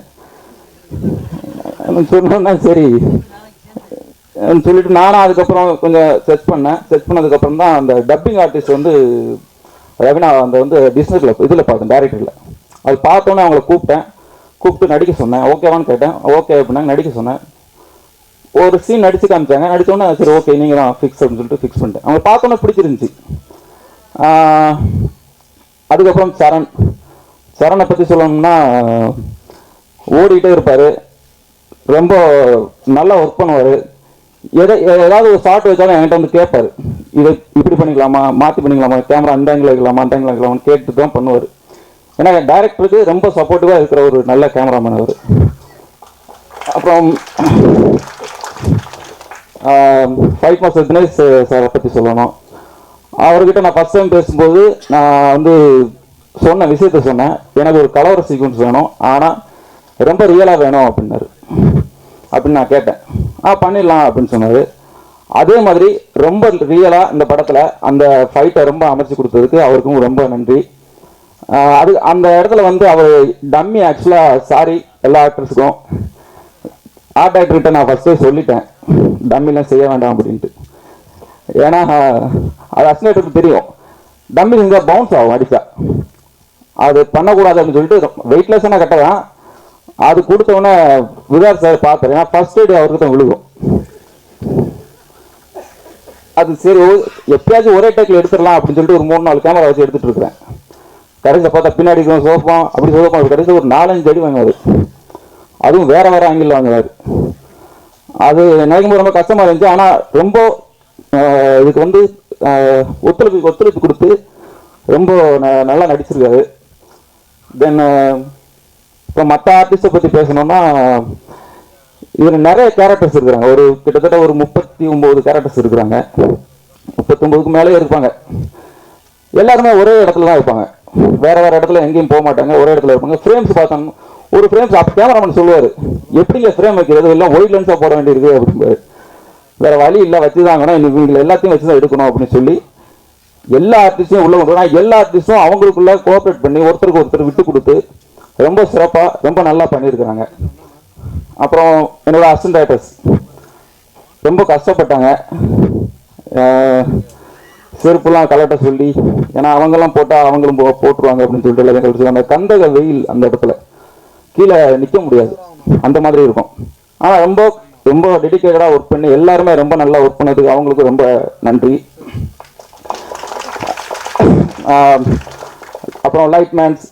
சொன்னோன்னா சரி சொல்லிட்டு நானும் அதுக்கப்புறம் கொஞ்சம் சர்ச் பண்ணதுக்கப்புறம் தான் அந்த டப்பிங் ஆர்டிஸ்ட் வந்து ரவினா அந்த வந்து டிஸ்னரில் இதில் பார்த்தேன், டைரக்டரில். அது பார்த்தோன்னே அவங்கள கூப்பிட்டு நடிக்க சொன்னேன். ஓகேவான்னு கேட்டேன். ஓகே அப்படின்னாங்க, நடிக்க சொன்னேன். ஒரு சீன் நடிச்சு காமிச்சாங்க. நடித்தோன்னே சரி ஓகே நீங்கள் தான் ஃபிக்ஸ் அப்படின்னு சொல்லிட்டு ஃபிக்ஸ் பண்ணிட்டேன். அவங்க பார்த்தோன்னே பிடிச்சிருந்துச்சி. அதுக்கப்புறம் சரணை பற்றி சொல்லணும்னா, ஓடிக்கிட்டே இருப்பார், ரொம்ப நல்லா ஒர்க் பண்ணுவார். ஏதாவது ஒரு ஷார்ட் வச்சாலும் என்கிட்ட வந்து கேட்பார், இதை இப்படி பண்ணிக்கலாமா, மாற்றி பண்ணிக்கலாமா, கேமரா அந்த ஆங்கிள் வைக்கலாமா, அந்த ஆங்கிள் வைக்கலாமான்னு கேட்டு தான் பண்ணுவார். ஏன்னா டைரக்டருக்கு ரொம்ப சப்போர்ட்டிவாக இருக்கிற ஒரு நல்ல கேமராமேன் அவர். அப்புறம் ஃபைட் மாஸ்டர் தினேஷ் சாரை பற்றி சொல்லணும். அவர்கிட்ட நான் ஃபஸ்ட் டைம் பேசும்போது நான் வந்து சொன்ன விஷயத்த சொன்னேன், எனக்கு ஒரு கலவர சீக்வன்ஸ் வேணும், ஆனால் ரொம்ப ரியலாக வேணும் அப்படின்னு நான் கேட்டேன். பண்ணிடலாம் அப்படின்னு சொன்னார். அதே மாதிரி ரொம்ப ரியலாக இந்த படத்தில் அந்த ஃபைட்டை ரொம்ப அமைச்சு கொடுத்ததுக்கு அவருக்கும் ரொம்ப நன்றி. அந்த இடத்துல வந்து அவர் டம்மி ஆக்சுவலாக சாரி எல்லா ஆக்டர்ஸுக்கும், ஆர்ட் டைரக்டர்கிட்ட நான் ஃபஸ்ட்டே சொல்லிட்டேன் டம்மிலாம் செய்ய வேண்டாம் அப்படின்ட்டு. ஏன்னா அது அசிஸ்டன்ட்டுக்கு தெரியும், டம்மி செஞ்சால் பவுன்ஸ் ஆகும், அடித்தா அது பண்ணக்கூடாது அப்படின்னு சொல்லிட்டு வெயிட்லெஸ்ஸான கட்டதான் அது கொடுத்தவொடனே விதார் சார் பார்த்தார். ஏன்னா ஃபர்ஸ்ட் எய்டு அவருக்கு தான் விழுகும். அது சரி எப்பயாச்சும் ஒரே டேக்கில் எடுத்துடலாம் அப்படின்னு சொல்லிட்டு ஒரு 3-4 கேமரா வச்சு எடுத்துகிட்டு இருக்கிறேன். கடைசியில் பார்த்தா பின்னாடி சோப்போம் அப்படி சோப்போம், கடைசியில் ஒரு 4-5 அடி வாங்குவார். அதுவும் வேறு ஆங்கிள் வாங்குவார். அது நினைக்கும்போது ரொம்ப கஷ்டமாக இருந்துச்சு. ஆனால் ரொம்ப இதுக்கு வந்து ஒத்துழைப்பு கொடுத்து ரொம்ப நல்லா நடிச்சிருக்காரு. தென் இப்போ மற்ற ஆர்டிஸ்ட்டை பற்றி பேசணும்னா, இதில் நிறைய கேரக்டர்ஸ் இருக்கிறாங்க. கிட்டத்தட்ட ஒரு 39 கேரக்டர்ஸ் இருக்கிறாங்க. 39க்கு மேலே இருப்பாங்க. எல்லாருமே ஒரே இடத்துல தான் இருப்பாங்க, வேறு இடத்துல எங்கேயும் போக மாட்டாங்க, ஒரே இடத்துல இருப்பாங்க. ஃப்ரேம்ஸ் பார்த்தோம், ஒரு ஃப்ரேம்ஸ் அப்போ கேமராமேன் சொல்லுவார், எப்படிங்க ஃப்ரேம் வைக்கிறது, எல்லாம் ஒயிட் லென்ஸாக போட வேண்டியிருக்கு அப்படின்பாரு. வேறு வழி இல்லை, வச்சு தாங்கன்னா இவங்களை எல்லாத்தையும் வச்சு தான் எடுக்கணும் அப்படின்னு சொல்லி எல்லா ஆர்டிஸ்ட்டையும் உள்ள கொண்டு வரணும். எல்லா ஆர்டிஸ்ட்டும் அவங்களுக்குள்ள கோஆப்ரேட் பண்ணி ஒருத்தருக்கு ஒருத்தர் விட்டு கொடுத்து ரொம்ப சிறப்பாக ரொம்ப நல்லா பண்ணியிருக்கிறாங்க. அப்புறம் என்னோட அசிஸ்டன்ட் டைரக்டர்ஸ் ரொம்ப கஷ்டப்பட்டாங்க. செருப்புலாம் கலட்ட சொல்லி, ஏன்னா அவங்கெல்லாம் போட்டால் அவங்களும் போட்டுருவாங்க அப்படின்னு சொல்லிட்டு அந்த கந்தக வெயில் அந்த இடத்துல கீழே நிற்க முடியாது, அந்த மாதிரி இருக்கும். ஆனால் ரொம்ப ரொம்ப டெடிக்கேட்டடாக ஒர்க் பண்ணி எல்லாருமே ரொம்ப நல்லா ஒர்க் பண்ணதுக்கு அவங்களுக்கு ரொம்ப நன்றி. அப்புறம் லைட்மேன்ஸ்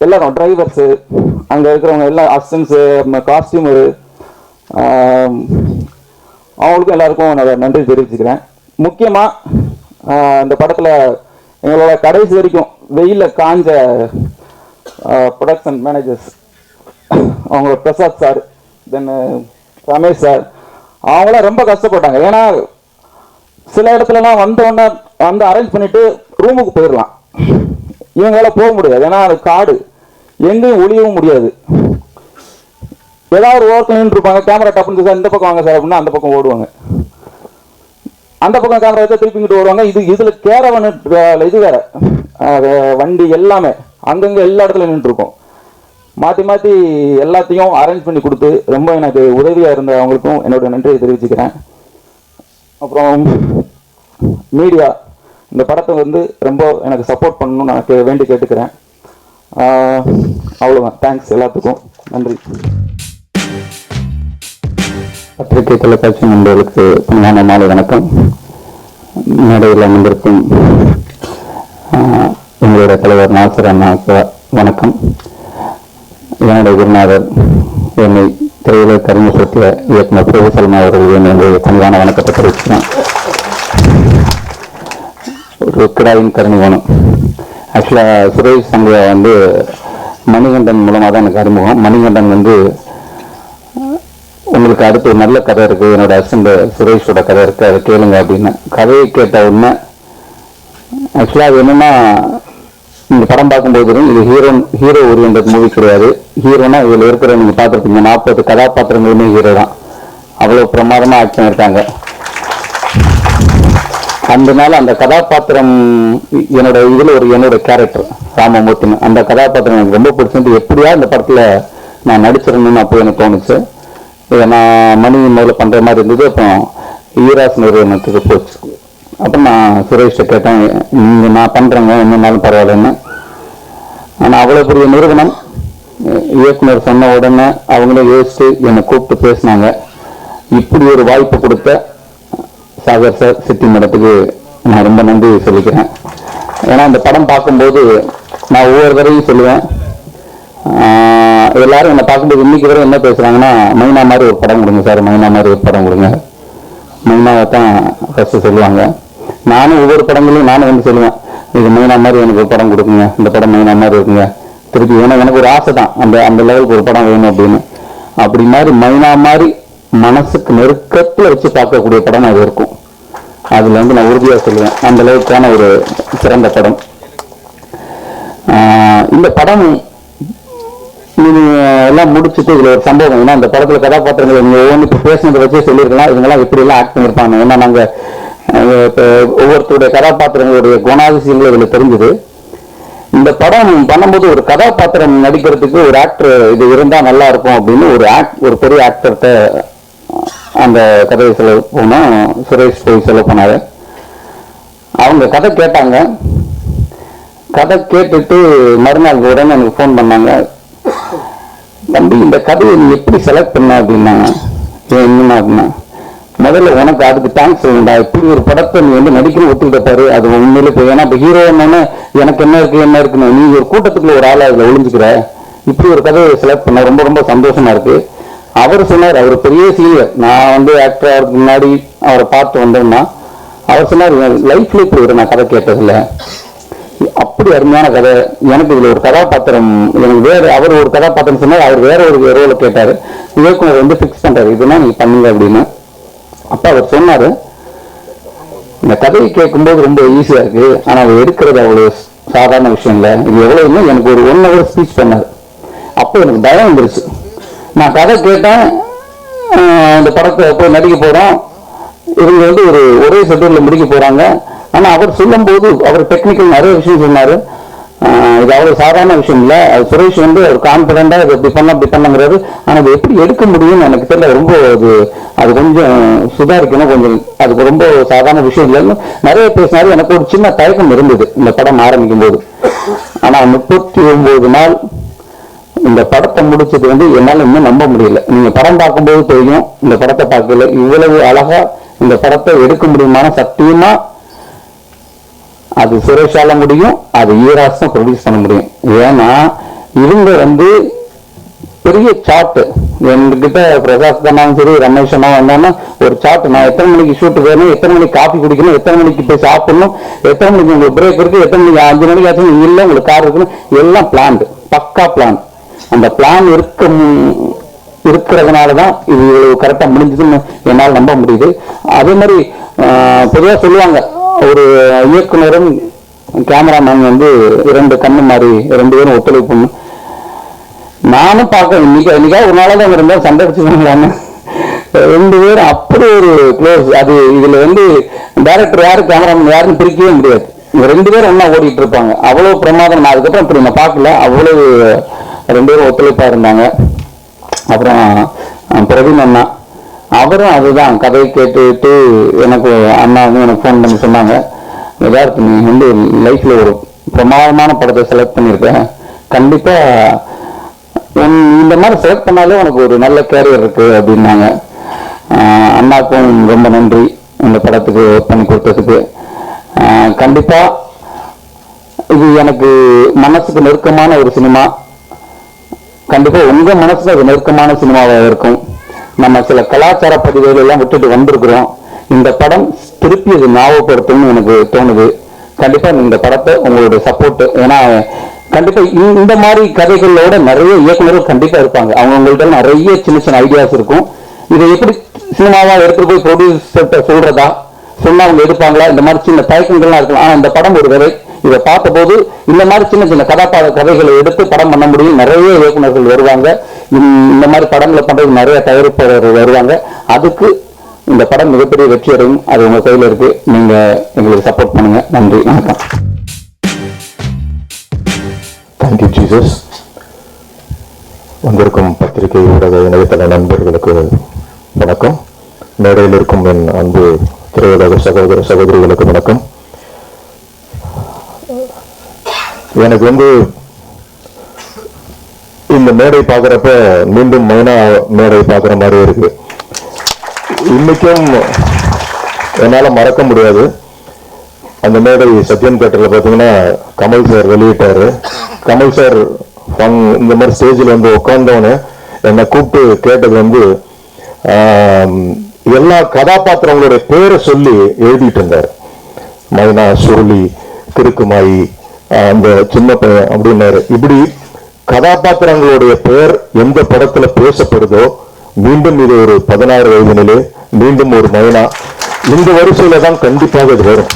எல்லாரும், டிரைவர்ஸு, அங்கே இருக்கிறவங்க எல்லா அசிஸ்டன்ஸு, காஸ்டியூமரு, அவங்களுக்கும் எல்லாருக்கும் நான் நன்றி தெரிவிச்சுக்கிறேன். முக்கியமாக இந்த படத்தில் எங்களோட கடைசி வரைக்கும் வெயிலில் காஞ்ச ப்ரொடக்ஷன் மேனேஜர்ஸ், அவங்களோட பிரசாத் சார், தென் ரமேஷ் சார், அவங்களாம் ரொம்ப கஷ்டப்பட்டாங்க. ஏன்னா சில இடத்துலலாம் வந்தோடனே வந்து அரேஞ்ச் பண்ணிவிட்டு ரூமுக்கு போயிடலாம், இவங்களால போக முடியாது. ஏன்னா அது காடு, எங்கேயும் ஒளியவும் முடியாது. ஏதாவது ஒரு ஓரத்தில் நின்றுருப்பாங்க, கேமரா டப்புன்னு சார் இந்த பக்கம் வாங்க சார் அப்படின்னா அந்த பக்கம் ஓடுவாங்க, அந்த பக்கம் கேமரா வச்சா திருப்பி இங்கிட்டு ஓடுவாங்க. இதில் கேரவன் இது வேற, வண்டி எல்லாமே அங்கங்கே எல்லா இடத்துலையும் நின்றுருக்கும். மாற்றி மாற்றி எல்லாத்தையும் அரேஞ்ச் பண்ணி கொடுத்து ரொம்ப எனக்கு உதவியாக இருந்த அவங்களுக்கும் என்னோட நன்றியை தெரிவிச்சுக்கிறேன். அப்புறம் மீடியா இந்த படத்தை வந்து ரொம்ப எனக்கு சப்போர்ட் பண்ணணும்னு நான் வேண்டி கேட்டுக்கிறேன். அவ்வளோதான், தேங்க்ஸ் எல்லாத்துக்கும், நன்றி. பத்திரிகை தொலைக்காட்சி நண்பர்களுக்கு பணியான மாலை வணக்கம். மேடையில் அமர்ந்திருக்கும் எங்களுடைய தலைவர் நாசர் அண்ணாவுக்கு வணக்கம். என்னுடைய குருநாதர் என்னை திரையில கருமைப்படுத்திய இயக்குனர் பிரபுசல்மா அவர்கள் என்னுடைய பணியான வணக்கத்தை தெரிவிக்கிறேன். ஒரு கிடாயின் கருணி வேணும், ஆக்சுவலாக சுரேஷ் சங்கா வந்து மணிகண்டன் மூலமாக தான் எனக்கு அறிமுகம். மணிகண்டன் வந்து உங்களுக்கு அடுத்து ஒரு நல்ல கதை இருக்குது, என்னோட அசிஸ்டண்ட் சுரேஷோட கதை இருக்குது, அதை கேளுங்க அப்படின்னு. கதையை கேட்ட உடனே ஆக்சுவலாக அது என்னென்னா, இந்த படம் பார்க்கும்போது இது ஹீரோ ஓரியன்ட் மூவி கிடையாது. ஹீரோனா இதில் இருக்கிற நீங்கள் பார்த்துருப்பீங்க 40 கதாபாத்திரங்களுமே ஹீரோ தான். அவ்வளோ பிரமாதமாக ஆக்ட் பண்ணியிருக்காங்க. அதனால அந்த கதாபாத்திரம் என்னோட இதில் என்னோட கேரக்டர் ராமமூர்த்தின்னு, அந்த கதாபாத்திரம் எனக்கு ரொம்ப பிடிச்சிருந்து. எப்படியா இந்த படத்தில் நான் நடிச்சிடணும்னு அப்போ எனக்கு தோணுச்சு. இதை நான் மணி முதல்ல பண்ணுற மாதிரி இருந்தது. அப்புறம் ஈராஸ் நிறுவனத்துக்கு போச்சு. அப்புறம் நான் சுரேஷை கேட்டேன், நீங்கள் நான் பண்ணுறேங்க என்னன்னாலும் பரவாயில்லன்னு. ஆனால் அவ்வளோ பெரிய நிறுவனம் இயக்குனர் சொன்ன உடனே அவங்களே யோசித்து என்னை கூப்பிட்டு பேசினாங்க. இப்படி ஒரு வாய்ப்பு கொடுத்த சாகர் சார், சித்தி மேடத்துக்கு நான் ரொம்ப நன்றி சொல்லிக்கிறேன். ஏன்னா இந்த படம் பார்க்கும்போது நான் ஒவ்வொரு தடவையும் சொல்லுவேன், எல்லாரும் என்னை பார்க்கும்போது இன்னைக்கு வரை என்ன பேசுகிறாங்கன்னா, மைனா மாதிரி ஒரு படம் கொடுங்க சார், மைனா மாதிரி ஒரு படம் கொடுங்க, மைனாவை தான் ஃபஸ்ட்டு சொல்லுவாங்க. நானும் ஒவ்வொரு படங்களையும் நானும் வந்து சொல்லுவேன், இது மைனா மாதிரி எனக்கு ஒரு படம் கொடுக்குங்க, இந்த படம் மைனா மாதிரி இருக்குங்க. திருப்பி எனக்கு ஒரு ஆசை தான் அந்த லெவலுக்கு ஒரு படம் வேணும் அப்படின்னு. அப்படி மாதிரி மைனா மாதிரி மனசுக்கு நெருக்கத்தில் வச்சு பார்க்கக்கூடிய படம் அது இருக்கும். அதில் வந்து நான் உறுதியாக சொல்லுவேன், அந்த அளவுக்கான ஒரு சிறந்த படம் இந்த படம். எல்லாம் முடிச்சுட்டு இதில் ஒரு சம்பவம், ஏன்னா அந்த படத்தில் கதாபாத்திரங்கள் நீங்கள் ஒவ்வொன்று பேசினதை வச்சே சொல்லியிருக்கலாம், இவங்கெல்லாம் எப்படியெல்லாம் ஆக்ட் பண்ணியிருப்பாங்க. ஏன்னா நாங்கள் ஒவ்வொருத்தருடைய கதாபாத்திரங்களுடைய குணாதிசயங்கள் இதில் தெரிஞ்சுது. இந்த படம் பண்ணும்போது ஒரு கதாபாத்திரம் நடிக்கிறதுக்கு ஒரு ஆக்டர் இது இருந்தால் நல்லா இருக்கும் அப்படின்னு ஒரு பெரிய ஆக்டர்கிட்ட அந்த கதையை சொல்ல போனோம். சுரேஷ் போய் சொல்ல போனாரு. அவங்க கதை கேட்டாங்க. கதை கேட்டுட்டு மறுநாள் உடனே எனக்கு ஃபோன் பண்ணாங்க, தம்பி இந்த கதையை நீ எப்படி செலக்ட் பண்ண அப்படின்னாங்க. என்ன அப்படின்னா, முதல்ல உனக்கு அதுக்கு தேங்க்ஸ் சொல்லுண்டா, இப்படி ஒரு படத்தை நீ வந்து நடிக்கணும் ஒத்துக்கிட்ட பாரு, அது உண்மையிலே போய். ஏன்னா இப்போ ஹீரோ என்னன்னு எனக்கு என்ன இருக்குன்னு நீ ஒரு கூட்டத்துக்குள்ள ஒரு ஆளை அதில் ஒளிஞ்சுக்கிற, இப்படி ஒரு கதையை செலக்ட் பண்ண ரொம்ப ரொம்ப சந்தோஷமா இருக்கு. அவர் சொன்னார், அவர் பெரிய சீனியர், நான் வந்து ஆக்டர் அவருக்கு முன்னாடி அவரை பார்த்து வந்தோம்னா அவர் சொன்னார், லைஃப்ல இப்படி ஒரு நான் கதை கேட்டதில்லை, அப்படி அருமையான கதை. எனக்கு இதுல ஒரு கதாபாத்திரம், எனக்கு வேற அவர் ஒரு கதாபாத்திரம் சொன்னார், அவர் வேற ஒரு ரோலை கேட்டாரு, இயக்குனர் வந்து ஃபிக்ஸ் பண்றாரு, இதுதான் நீங்க பண்ணுங்க அப்படின்னு. அப்ப அவர் சொன்னாரு, இந்த கதையை கேட்கும்போது ரொம்ப ஈஸியா இருக்கு, ஆனா அதை எடுக்கிறது அவ்வளவு சாதாரண விஷயம் இல்லை, இது எவ்வளவு. எனக்கு ஒரு 1 hour ஸ்பீச் பண்ணாரு. அப்போ எனக்கு பயம் வந்துருச்சு. நான் கதை கேட்டேன், இந்த படத்தை போய் நடிக்க போறோம், இவங்க வந்து ஒரே ஷெட்யூல்ல முடிக்க போறாங்க. ஆனா அவர் சொல்லும் போது அவர் டெக்னிக்கல் நிறைய விஷயம் சொன்னாரு. இது அவ்வளவு சாதாரண விஷயம் இல்லை. அது சுரேஷ் வந்து ஒரு கான்பிடண்டா இது இப்படி பண்ணங்கிறாரு. ஆனா அது எப்படி எடுக்க முடியும்னு எனக்கு தெரியல. ரொம்ப அது கொஞ்சம் சுதாரிக்கணும், கொஞ்சம் அதுக்கு ரொம்ப சாதாரண விஷயம் இல்லைன்னு நிறைய பேசினாரு. எனக்கு ஒரு சின்ன தயக்கம் இருந்தது இந்த படம் ஆரம்பிக்கும் போது. ஆனா 39 நாள் இந்த படத்தை முடிச்சது வந்து என்னால இன்னும் நம்ப முடியல. நீங்க படம் பார்க்கும்போது தெரியும், இந்த படத்தை பார்க்கல இவ்வளவு அழகா இந்த படத்தை எடுக்க முடியுமான சத்தியமா அது சுரேஷால முடியும், அது ஈராஸ் தான் ப்ரொடியூஸ் பண்ண முடியும். ஏன்னா இவங்க வந்து பெரிய சார்ட், என்கிட்ட பிரசாத் தானாலும் சரி ரமேஷ் அண்ணா வந்தாங்கன்னா ஒரு சார்ட், நான் எத்தனை மணிக்கு ஷூட்டு வேணும், எத்தனை மணிக்கு காஃபி குடிக்கணும், எத்தனை மணிக்கு போய் சாப்பிடணும், எத்தனை மணிக்கு உங்களுக்கு பிரேக் இருக்கு, எத்தனை மணிக்கு 5 மணிக்கு ஆச்சு இல்லை உங்களுக்கு கார் இருக்கணும், எல்லாம் பிளான்டு, பக்கா பிளான். அந்த பிளான் இருக்கிறதுனாலதான் இது இவ்வளவு கரெக்டா முடிஞ்சதுன்னு என்னால் நம்ப முடியுது. அதே மாதிரி பொதுவாக சொல்லுவாங்க, ஒரு இயக்குனரும் கேமராமேன் வந்து 2 கண்ணு மாதிரி 2 பேரும் ஒத்துழைப்பு. நானும் பார்க்க இன்னைக்காக ஒரு நாளாக தான் இருந்தால் சண்டை அடிச்சுக்கலான்னு 2 பேரும் அப்படி ஒரு க்ளோஸ். அது இதுல வந்து டைரக்டர் யாரு கேமராமேன் யாருன்னு பிரிக்கவே முடியாது. 2 பேரும் ஒன்னா ஓடிட்டு இருப்பாங்க. அவ்வளவு பிரமாதம். நான் அதுக்கப்புறம் இப்படி நான் பார்க்கல, அவ்வளவு 2 பேரும் ஒத்துழைப்பா இருந்தாங்க. அப்புறம் பிரவீன் அண்ணா, அவரும் அதுதான் கதையை கேட்டுட்டு எனக்கு அண்ணா வந்து எனக்கு ஃபோன் பண்ணி சொன்னாங்க, எதார்த்து நீ வந்து லைஃப்ல ஒரு பிரமாதமான படத்தை செலக்ட் பண்ணியிருக்கேன், கண்டிப்பா இந்த மாதிரி செலக்ட் பண்ணாலே உனக்கு ஒரு நல்ல கேரியர் இருக்கு அப்படின்னாங்க. அண்ணாக்கும் ரொம்ப நன்றி இந்த படத்துக்கு ஒர்க் பண்ணி கொடுத்ததுக்கு. கண்டிப்பா இது எனக்கு மனசுக்கு நெருக்கமான ஒரு சினிமா. கண்டிப்பா உங்க மனசுல அது நெருக்கமான சினிமாவாக இருக்கும். நம்ம சில கலாச்சார பதிவுகள் எல்லாம் விட்டுட்டு வந்திருக்கிறோம். இந்த படம் திருப்பி அது ஞாபகப்படுத்தும்னு எனக்கு தோணுது. கண்டிப்பா இந்த படத்தை உங்களுடைய சப்போர்ட், ஏன்னா கண்டிப்பா இந்த மாதிரி கதைகளோட நிறைய இயக்குநர்கள் கண்டிப்பா இருப்பாங்க. அவங்கள்ட்ட நிறைய சின்ன சின்ன ஐடியாஸ் இருக்கும். இதை எப்படி சினிமாவா எடுத்துட்டு போய் ப்ரொடியூசர்கிட்ட சொல்றதா, சொன்னா அவங்க எடுப்பாங்களா, இந்த மாதிரி சின்ன தயக்கங்கள்லாம் இருக்கலாம். ஆனா இந்த படம் ஒரு வேலை இதை பார்த்தபோது இந்த மாதிரி சின்ன சின்ன கதைகளை எடுத்து படம் பண்ண முடியும். நிறைய இயக்குநர்கள் வருவாங்க, இந்த மாதிரி படங்களை பண்றது நிறைய தயாரிப்பாளர்கள் வருவாங்க. அதுக்கு இந்த படம் மிகப்பெரிய வெற்றி அடையும். அது உங்க கையில இருக்கு. நீங்க எங்களுக்கு சப்போர்ட் பண்ணுங்க. நன்றி, வணக்கம். Thank you Jesus. வந்திருக்கும் பத்திரிகை ஊடக இணையதள நண்பர்களுக்கு வணக்கம். மேடையில் இருக்கும் என் அன்பு திரையுலக சகோதர சகோதரிகளுக்கு வணக்கம். எனக்கு இந்த மேடை பார்க்குறப்ப மீண்டும் மைனா மேடை பார்க்குற மாதிரி இருக்கு. இன்னைக்கும் என்னால் மறக்க முடியாது. அந்த மேடை சத்யன் தேட்டரில் பார்த்தீங்கன்னா கமல் சார் வெளியிட்டாரு. கமல் சார் இந்த மாதிரி ஸ்டேஜில் உட்கார்ந்தவனு என்னை கூப்பிட்டு கேட்டது எல்லா கதாபாத்திரங்களுடைய பேரை சொல்லி எழுதிட்டு இருந்தார். மைனா, சுருளி, கிறுக்குமாயி, அந்த சின்ன பையன் அப்படின்னாரு. இப்படி கதாபாத்திரங்களுடைய பெயர் எந்த படத்துல பேசப்படுதோ, மீண்டும் இது ஒரு 16 வயதினிலே மீண்டும் ஒரு மைனா, இந்த வரிசையில தான் கண்டிப்பாக இது வரும்.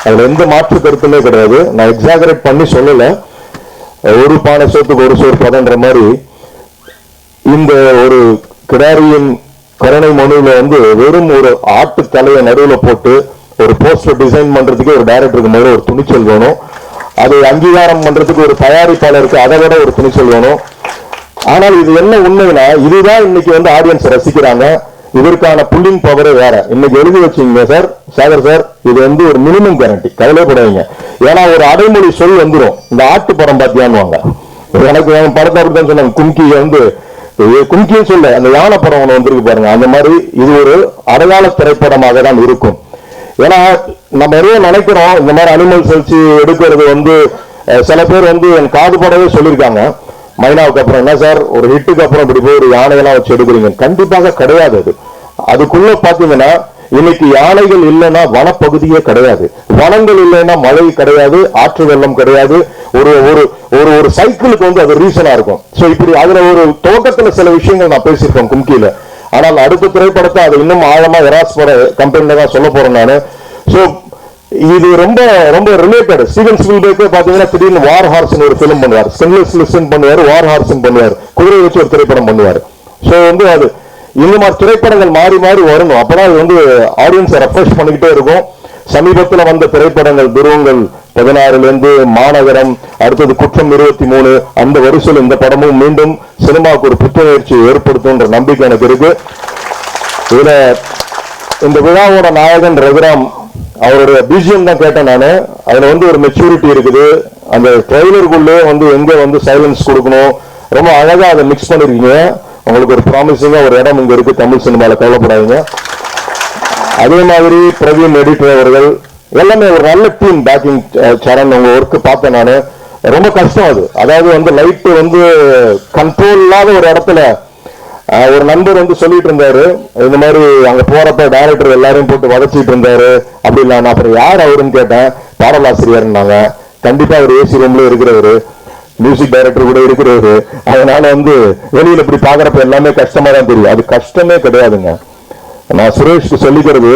அதுல எந்த மாற்று கருத்துமே கிடையாது. நான் எக்ஸாகரேட் பண்ணி சொல்லல. ஒரு பானை சோத்துக்கு ஒரு சோறு பதன்ற மாதிரி இந்த ஒரு கிடாரியின் கருணை மனுவில் வெறும் ஒரு ஆட்டு தலையை நடுவில் போட்டு ஒரு போஸ்டர் டிசைன் பண்றதுக்கு ஒரு டைரக்டருக்கு மேல ஒரு துணிச்சல் வேணும். அதை அங்கீகாரம் பண்றதுக்கு ஒரு தயாரிப்பாளருக்கு அதை விட ஒரு துணிச்சல் வேணும். ஆனால் இது என்ன உண்மைனா, இதுதான் இன்னைக்கு ஆடியன்ஸ் ரசிக்கிறாங்க. இதற்கான புல்லிங் பவரே வேற. இன்னைக்கு எழுதி வச்சீங்க சார், சாகர் சார், இது ஒரு மினிமம் கேரண்டி, கவலைப்படாதீங்க. ஏன்னா ஒரு அடைமொழி சொல் வந்துடும். இந்த ஆட்டு படம் பார்த்தியான்னு எனக்கு படத்தை அப்படித்தான் சொன்னாங்க. கும்கின்னு சொல்ல அந்த யானை படம் ஒன்று வந்திருக்கு பாருங்க. அந்த மாதிரி இது ஒரு அடையாள திரைப்படமாக தான் இருக்கும். ஏன்னா நம்ம நிறைய நினைக்கிறோம் இந்த மாதிரி அனிமல்ஸ் வச்சு எடுக்கிறது சில பேர் என் காது படவே சொல்லியிருக்காங்க. மைனாவுக்கு அப்புறம் என்ன சார் ஒரு ஹிட்டுக்கு அப்புறம் இப்படி போய் ஒரு யானையெல்லாம் வச்சு எடுக்கிறீங்க? கண்டிப்பாக கிடையாது. அதுக்குள்ள பாத்தீங்கன்னா இன்னைக்கு யானைகள் இல்லைன்னா வனப்பகுதியே கிடையாது, வனங்கள் இல்லைன்னா மழை கிடையாது, ஆற்று வெள்ளம் கிடையாது. ஒரு ஒரு ஒரு ஒரு சைக்கிளுக்கு அது ரீசனா இருக்கும். சோ இப்படி அதுல ஒரு துவக்கத்துல சில விஷயங்கள் நான் பேசியிருக்கேன் கும்கியில. ஆனால் அடுத்த திரைப்படத்தை அதை இன்னும் ஆழமா எராஸ் பட கம்பெனில தான் சொல்ல போறேன் நானு. சோ இது ரொம்ப ரொம்ப ரிலேட்டட். ஸ்டீவன் ஸ்பீல்பர்க் பாத்தீங்கன்னா திடீர்னு வார் ஹார்ஸ் ஒரு பிலிம் பண்ணுவார், ஸ்டென்லெஸ் லிஸ்டன் பண்ணுவார், வார் ஹார்ஸ் பண்ணுவார், குதிரை வச்சு ஒரு திரைப்படம் பண்ணுவார். சோ அது இந்த மாதிரி திரைப்படங்கள் மாறி மாறி வரணும். அப்பதான் இது ஆடியன்ஸை ரெஃப்ரெஷ் பண்ணிக்கிட்டே இருக்கும். சமீபத்தில் வந்த திரைப்படங்கள் துருவங்கள் 16 மாநகரம், அடுத்தது குற்றம் 23, அந்த வரிசையில் இந்த படமும் மீண்டும் சினிமாவுக்கு ஒரு புத்துணர்ச்சி ஏற்படுத்தும் நம்பிக்கை எனக்கு இருக்கு. இதுல இந்த விழாவோட நாயகன் ரகுராம் அவருடைய பிஜிஎம் தான் கேட்டேன் நானு. அதுல ஒரு மெச்சூரிட்டி இருக்குது. அந்த ட்ரெய்லருக்குள்ளே எங்க சைலன்ஸ் கொடுக்கணும், ரொம்ப அழகா அதை மிக்ஸ் பண்ணிருக்கீங்க. உங்களுக்கு ஒரு ப்ராமிசிங்கா ஒரு இடம் இங்க இருக்கு தமிழ் சினிமால, கவலைப்படாதீங்க. அதே மாதிரி பிரவீன் எடிட்டர் அவர்கள் எல்லாமே ஒரு நல்ல டீம். பேக்கிங் சரண் உங்க ஒர்க் பார்த்தேன் நானு. ரொம்ப கஷ்டம் அது. அதாவது லைட் கண்ட்ரோல் இல்லாத ஒரு இடத்துல ஒரு நண்பர் சொல்லிட்டு இருந்தாரு, இந்த மாதிரி அங்க போறப்ப டைரக்டர் எல்லாரையும் போட்டு வதச்சிட்டு இருந்தாரு அப்படி இல்ல. நான் அப்புறம் யார் அவருன்னு கேட்டேன். பாடலாசிரியர்னாங்க. கண்டிப்பா அவர் ஏசி ரூம்ல இருக்கிறவரு, மியூசிக் டைரக்டர் கூட இருக்கிறவரு. அதனால வெளியில இப்படி பாக்குறப்ப எல்லாமே கஷ்டமா தான் தெரியும். அது கஷ்டமே கிடையாதுங்க. நான் சுரேஷ்க்கு சொல்லிக்கிறது,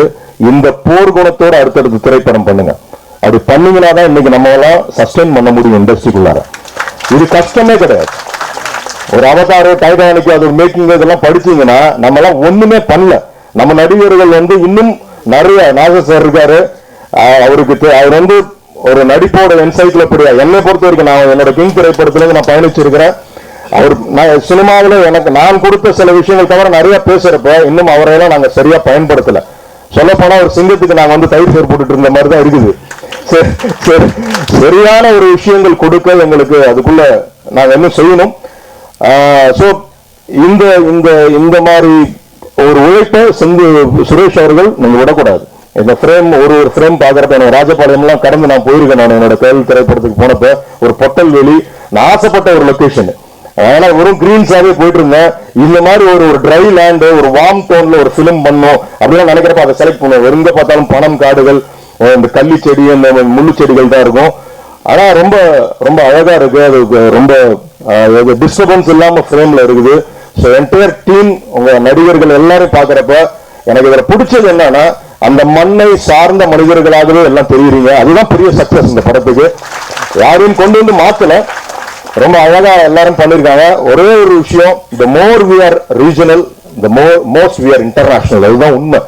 இந்த போர் குணத்தோட அடுத்தடுத்து திரைப்படம் பண்ணுங்க. அப்படி பண்ணீங்கன்னா தான் இன்னைக்கு நம்ம எல்லாம் சஸ்டெயின் பண்ண முடியும் இண்டஸ்ட்ரிக்குள்ளார. இது கஷ்டமே கிடையாது. ஒரு அவதாரோ டைட்டானிக் அது மேக்கிங் இதெல்லாம் படிச்சீங்கன்னா நம்ம எல்லாம் ஒண்ணுமே பண்ணல. நம்ம நடிகர்கள் இன்னும் நிறைய நாகர் சார் இருக்காரு. அவருக்கு அவர் ஒரு நடிப்போட என்சைக்ளோபீடியா. என்னை பொறுத்த வரைக்கும் நான் என்னோட கிங் திரைப்படத்துல நான் பயணிச்சிருக்கிறேன். அவர் சினிமாவில் எனக்கு நான் கொடுத்த சில விஷயங்கள் தவிர நிறைய பேசுறப்ப இன்னும் அவரையெல்லாம் நாங்க சரியா பயன்படுத்தல. சொல்ல போனா ஒரு சிங்கத்துக்கு நாங்க தயிர் சேர் போட்டுட்டு இருந்த மாதிரி தான் இருக்குது. சரியான ஒரு விஷயங்கள் கொடுக்க எங்களுக்கு அதுக்குள்ள நாங்க என்ன செய்யணும். சோ இந்த இந்த இந்த மாதிரி ஒரு உழைப்பை சுரேஷ் அவர்கள் நீங்க விடக்கூடாது. இந்த ஃப்ரேம் ஒரு ஃப்ரேம் பாக்குறப்ப எனக்கு ராஜபாளையம் எல்லாம் கடந்து நான் போயிருக்கேன். நான் என்னோட கேள்வி திரைப்படத்துக்கு போனப்ப ஒரு பொட்டல் வெளி நான் ஆசைப்பட்ட ஒரு லொகேஷன். அதனால வெறும் கிரீன்ஸாவே போயிட்டு இருந்தேன். இந்த மாதிரி ஒரு ட்ரை லேண்ட் ஒரு வார்ம் டோன்ல ஒரு பிலிம் பண்ணும் அப்படின்னு நினைக்கிறப்ப அதை செலக்ட் பண்ணுவோம். எங்க பார்த்தாலும் பணம் காடுகள் இந்த கள்ளி செடி அந்த முள்ளு செடிகள் தான் இருக்கும். ஆனா ரொம்ப ரொம்ப அழகா இருக்கு. அது ரொம்ப டிஸ்டர்பன்ஸ் இல்லாம ஃப்ரேம்ல இருக்குது. ஸோ என்டையர் டீம் உங்க நடிகர்கள் எல்லாரும் பாக்குறப்ப எனக்கு இதுல பிடிச்சது என்னன்னா அந்த மண்ணை சார்ந்த மனிதர்களாகவே எல்லாம் தெரியுறீங்க. அதுதான் பெரிய சக்சஸ் இந்த படத்துக்கு. யாரையும் கொண்டு வந்து மாத்தல, ரொம்ப அழகா எல்லாரும் பண்ணிருக்காங்க. ஒரே ஒரு விஷயம், the more we are regional, the most we are international. அதுதான் உண்மை.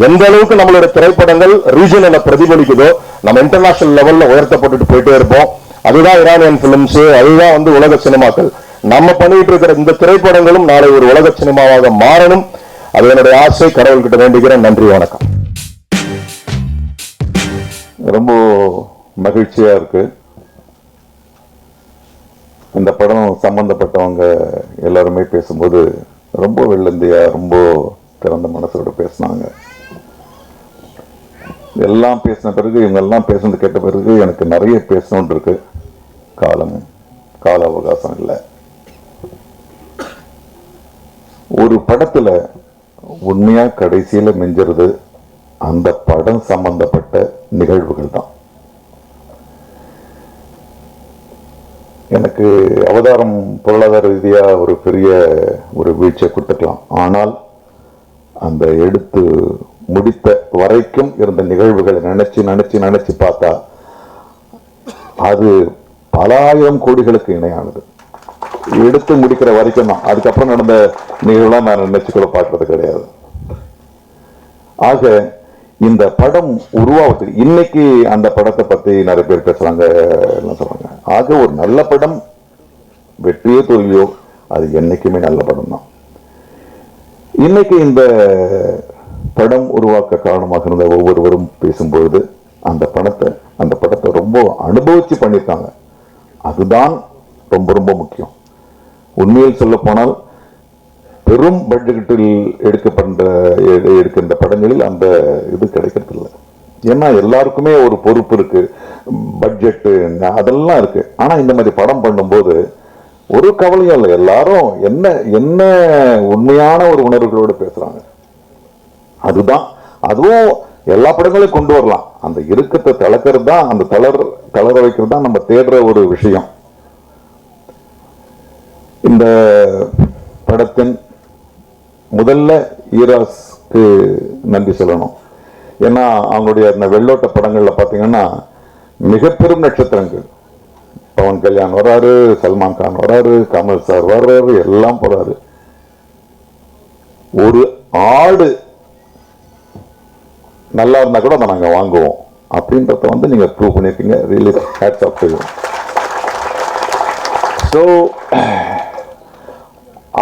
எந்த அளவுக்கு நம்மளோட திரைப்படங்கள் ரீஜனல பிரதிபலிக்குதோ நம்ம இன்டர்நேஷனல் லெவல்ல உயர்த்தப்பட்டு போயிட்டே இருப்போம். அதுதான் இரானியன் பிலிம்ஸ், அதுதான் உலக சினிமாக்கள். நம்ம பண்ணிட்டு இருக்கிற இந்த திரைப்படங்களும் நாளை ஒரு உலக சினிமாவாக மாறணும். அது என்னுடைய ஆசை. கடவுள்கிட்ட வேண்டிக்கிறேன். நன்றி, வணக்கம். ரொம்ப மகிழ்ச்சியா இருக்கு. இந்த படம் சம்பந்தப்பட்டவங்க எல்லாருமே பேசும்போது ரொம்ப வெள்ளந்தியா ரொம்ப திறந்த மனசோட பேசினாங்க. எல்லாம் பேசின பிறகு இவங்க எல்லாம் பேசுனது கேட்ட பிறகு எனக்கு நிறைய பேசணும்னு இருக்கு. கால அவகாசம் இல்லை. ஒரு படத்துல உண்மையா கடைசியில மிஞ்சிறது அந்த படம் சம்பந்தப்பட்ட நிகழ்வுகள் தான். எனக்கு அவதாரம் பொருளாதார ரீதியா ஒரு பெரிய ஒரு வீழ்ச்சியை கொடுத்துக்கலாம். ஆனால் அந்த எடுத்து முடித்த வரைக்கும் இருந்த நிகழ்வுகளை நினைச்சு பார்த்தா அது பல ஆயிரம் கோடிகளுக்கு இணையானது. எடுத்து முடிக்கிற வரைக்கும் தான். அதுக்கப்புறம் நடந்த நிகழ்வுலாம் நான் நினைச்சுக்கூட பார்க்கறது கிடையாது. ஆக இந்த படம் உருவாவதுக்கு இன்னைக்கு அந்த படத்தை பத்தி நிறைய பேர் பேசுறாங்க, எல்லாம் சொல்றாங்க. ஆக ஒரு நல்ல படம் வெற்றியோ தோல்வியோ அது என்னைக்குமே நல்ல படம் தான். இன்னைக்கு இந்த படம் உருவாக்க காரணமாக இருந்த ஒவ்வொருவரும் பேசும்பொழுது அந்த படத்தை ரொம்ப அனுபவிச்சு பண்ணியிருக்காங்க. அதுதான் ரொம்ப ரொம்ப முக்கியம். உண்மையில் சொல்ல போனால் பெரும் பட்ஜெட்டில் எடுக்கின்ற படங்களில் அந்த இது கிடைக்கிறது இல்லை. ஏன்னா எல்லாருக்குமே ஒரு பொறுப்பு இருக்கு, பட்ஜெட்டு அதெல்லாம் இருக்கு. ஆனா இந்த மாதிரி படம் பண்ணும்போது ஒரு கவலையும் இல்லை. எல்லாரும் என்ன உண்மையான ஒரு உணர்வுகளோடு பேசுறாங்க. அதுவும் எல்லா படங்களையும் கொண்டு வரலாம். அந்த இறுக்கத்தை தளர்க்கிறது தான், அந்த தளர வைக்கிறது தான் நம்ம தேடுற ஒரு விஷயம். இந்த படத்தின் முதல்ல ஈராஸ்க்கு நன்றி சொல்லணும். ஏன்னா அவங்களுடைய அந்த வெள்ளோட்ட படங்கள்ல பாத்தீங்கன்னா மிக பெரும் நட்சத்திரங்கள், பவன் கல்யாண் வராரு, சல்மான் கான் வராரு, கமல் சார் வர்றாரு, எல்லாம் போறாரு. ஒரு ஆடு நல்லா இருந்தா கூட அதை நாங்க வாங்குவோம் அப்படின்றத நீங்க ப்ரூவ் பண்ணிருக்கீங்க. Really hats off to you. So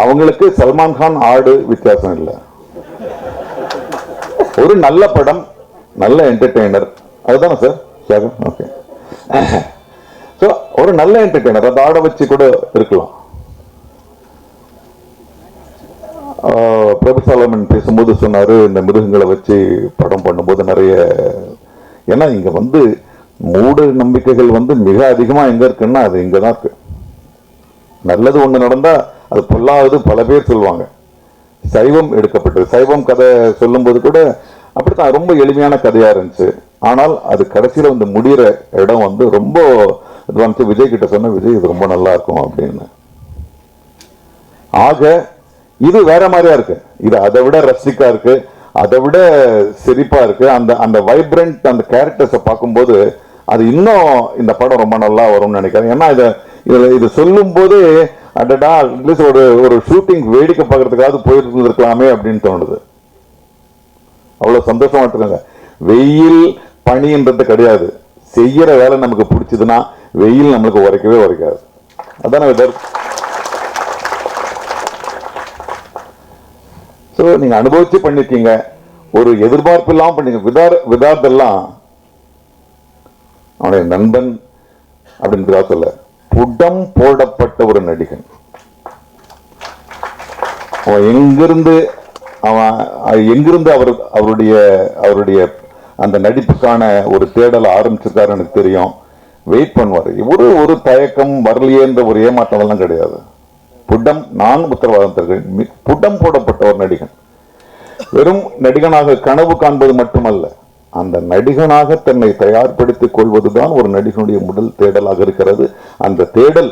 அவங்களுக்கு சல்மான் கான் ஆடு வித்தியாசம் இல்லை. ஒரு நல்ல படம், நல்ல என்டர்டெய்னர், அதுதானே சார்? ஓகே. ஸோ ஒரு நல்ல என்டர்டெய்னர், அந்த ஆடை வச்சு கூட இருக்கலாம். பிரபு சாலமன் பேசும்போது சொன்னாரு, இந்த மிருகங்களை வச்சு படம் பண்ணும்போது நிறைய, ஏன்னா இங்க மூட நம்பிக்கைகள் மிக அதிகமா எங்க இருக்குன்னா அது இங்கதான் இருக்கு. நல்லது ஒண்ணு நடந்தா அது பொல்லாவது பல பேர் சொல்லுவாங்க. சைவம் எடுக்கப்பட்டது, சைவம் கதை சொல்லும் போது கூட அப்படித்தான் ரொம்ப எளிமையான கதையா இருந்துச்சு. ஆனால் அது கடைசியில முடிகிற இடம் ரொம்ப விஜய் கிட்ட சொன்ன, விஜய் இது ரொம்ப நல்லா இருக்கும் அப்படின்னு. ஆக இது வேற மாதிரியா இருக்கு. இது அதை விட ரசிக்கா இருக்கு, அதை விட சிரிப்பா இருக்கு. அந்த வைப்ரண்ட் அந்த கேரக்டர்ஸை பார்க்கும்போது அது இன்னும் இந்த படம் ரொம்ப நல்லா வரும்னு நினைக்கிறேன். ஏன்னா இது சொல்லும் போது அடடா அட்லீஸ்ட் ஒரு ஷூட்டிங் வேடிக்கை பார்க்கறதுக்காவது போயிருக்கலாமே அப்படின்னு தோணுது. அவ்வளவு சந்தோஷமா இருக்காங்க. வெயில் பனின்றது கிடையாது. செய்யற வேலை நமக்கு பிடிச்சதுன்னா வெயில் நம்மளுக்கு உரைக்கவே உரைக்காது. அதான ஸோ நீங்க அனுபவிச்சு பண்ணிருக்கீங்க. ஒரு எதிர்பார்ப்பு இல்லாம பண்ணீங்க. விதார்த்தெல்லாம் அவனுடைய நண்பன் அப்படின்றதா சொல்ல, புடம் போடப்பட்ட ஒரு நடிகன். அவன் எங்கிருந்து அவருடைய அந்த நடிப்புக்கான ஒரு தேடலை ஆரம்பிச்சிருக்காரு எனக்கு தெரியும். வெயிட் பண்ணுவார். ஒரு தயக்கம் வரலையேன்ற ஒரு ஏமாற்றம் எல்லாம் கிடையாது. நான் உத்தரவாதம் தருகிறேன். புடம் போடப்பட்ட ஒரு நடிகன். வெறும் நடிகனாக கனவு காண்பது மட்டுமல்ல, அந்த நடிகனாக தன்னை தயார்படுத்திக் கொள்வதுதான் ஒரு நடிகனுடைய முதல் தேடலாக இருக்கிறது. அந்த தேடல்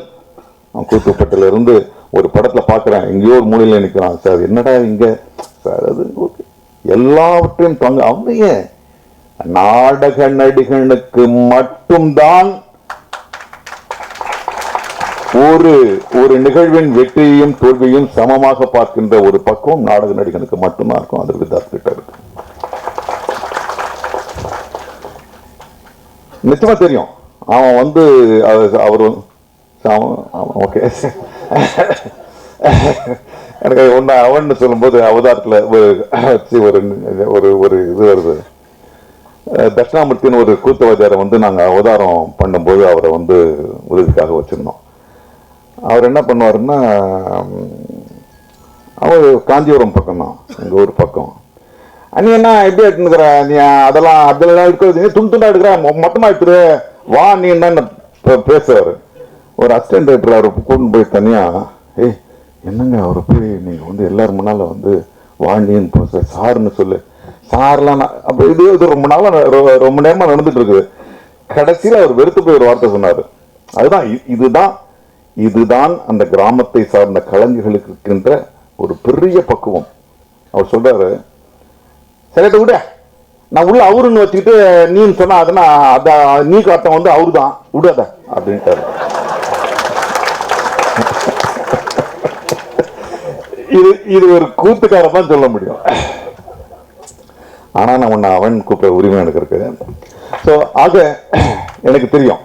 கூத்துப்பட்டிலிருந்து ஒரு படத்துல பாக்குறேன், எங்கேயோ ஒரு மூலையில நிற்கிறான் சார், என்னடா இங்க சார், அது எல்லாவற்றையும் தாங்க. அவங்க நாடக நடிகனுக்கு மட்டும்தான் ஒரு நிகழ்வின் வெற்றியையும் தோல்வியையும் சமமாக பார்க்கின்ற ஒரு பக்கம் நாடக நடிகனுக்கு மட்டும்தான் இருக்கும். அது விதார்த் கிட்ட இருக்கு. நிச்சயமா தெரியும். அவன் வந்து அவர் ஓகே எனக்கு ஒன்று அவன் சொல்லும்போது அவதாரத்தில் ஒரு இது வருது. தட்சிணாமூர்த்தின்னு ஒரு கூத்தவாதியாரை வந்து நாங்கள் அவதாரம் பண்ணும்போது அவரை வந்து உதவிக்காக வச்சுருந்தோம். அவர் என்ன பண்ணுவாருன்னா, அவர் காஞ்சிபுரம் பக்கம் தான், எங்கள் ஊர் பக்கம். நீ என்ன எப்படி எடுத்துக்கிற, நீ அதெல்லாம் எடுக்கிறது, துண்டு துண்டா எடுக்கிற, மொத்தமாக எடுத்துரு, வா நீ என்னன்னு பேசுவார். ஒரு அசிஸ்டன்ட் டைரக்டர் அவரை கூட்டின்னு போய் தனியாக, என்னங்க அவரை போய் நீங்கள் வந்து எல்லாரும் முன்னால் வந்து வாண்டின்னு சாருன்னு சொல்லு, சார்லாம் அப்போ இது ரொம்ப நாளாக ரொம்ப நேரமாக நடந்துட்டு இருக்குது. கடைசியில் அவர் வெறுத்து போய் ஒரு வார்த்தை சொன்னார். அதுதான் இதுதான் அந்த கிராமத்தை சார்ந்த கலைஞர்களுக்கு இருக்கின்ற ஒரு பெரிய பக்குவம். அவர் சொல்றாரு, சரிட்ட விட, நான் உள்ள அவருன்னு வச்சுக்கிட்டு நீன்னு சொன்னா அதனா நீ காட்டம் வந்து அவரு தான் விடாத அப்படின்ட்டாரு. இது ஒரு கூத்துக்காரதான் சொல்ல முடியும். ஆனா நான் அவன் கூப்பிட உரிமை எனக்கு இருக்கு. ஸோ ஆக எனக்கு தெரியும்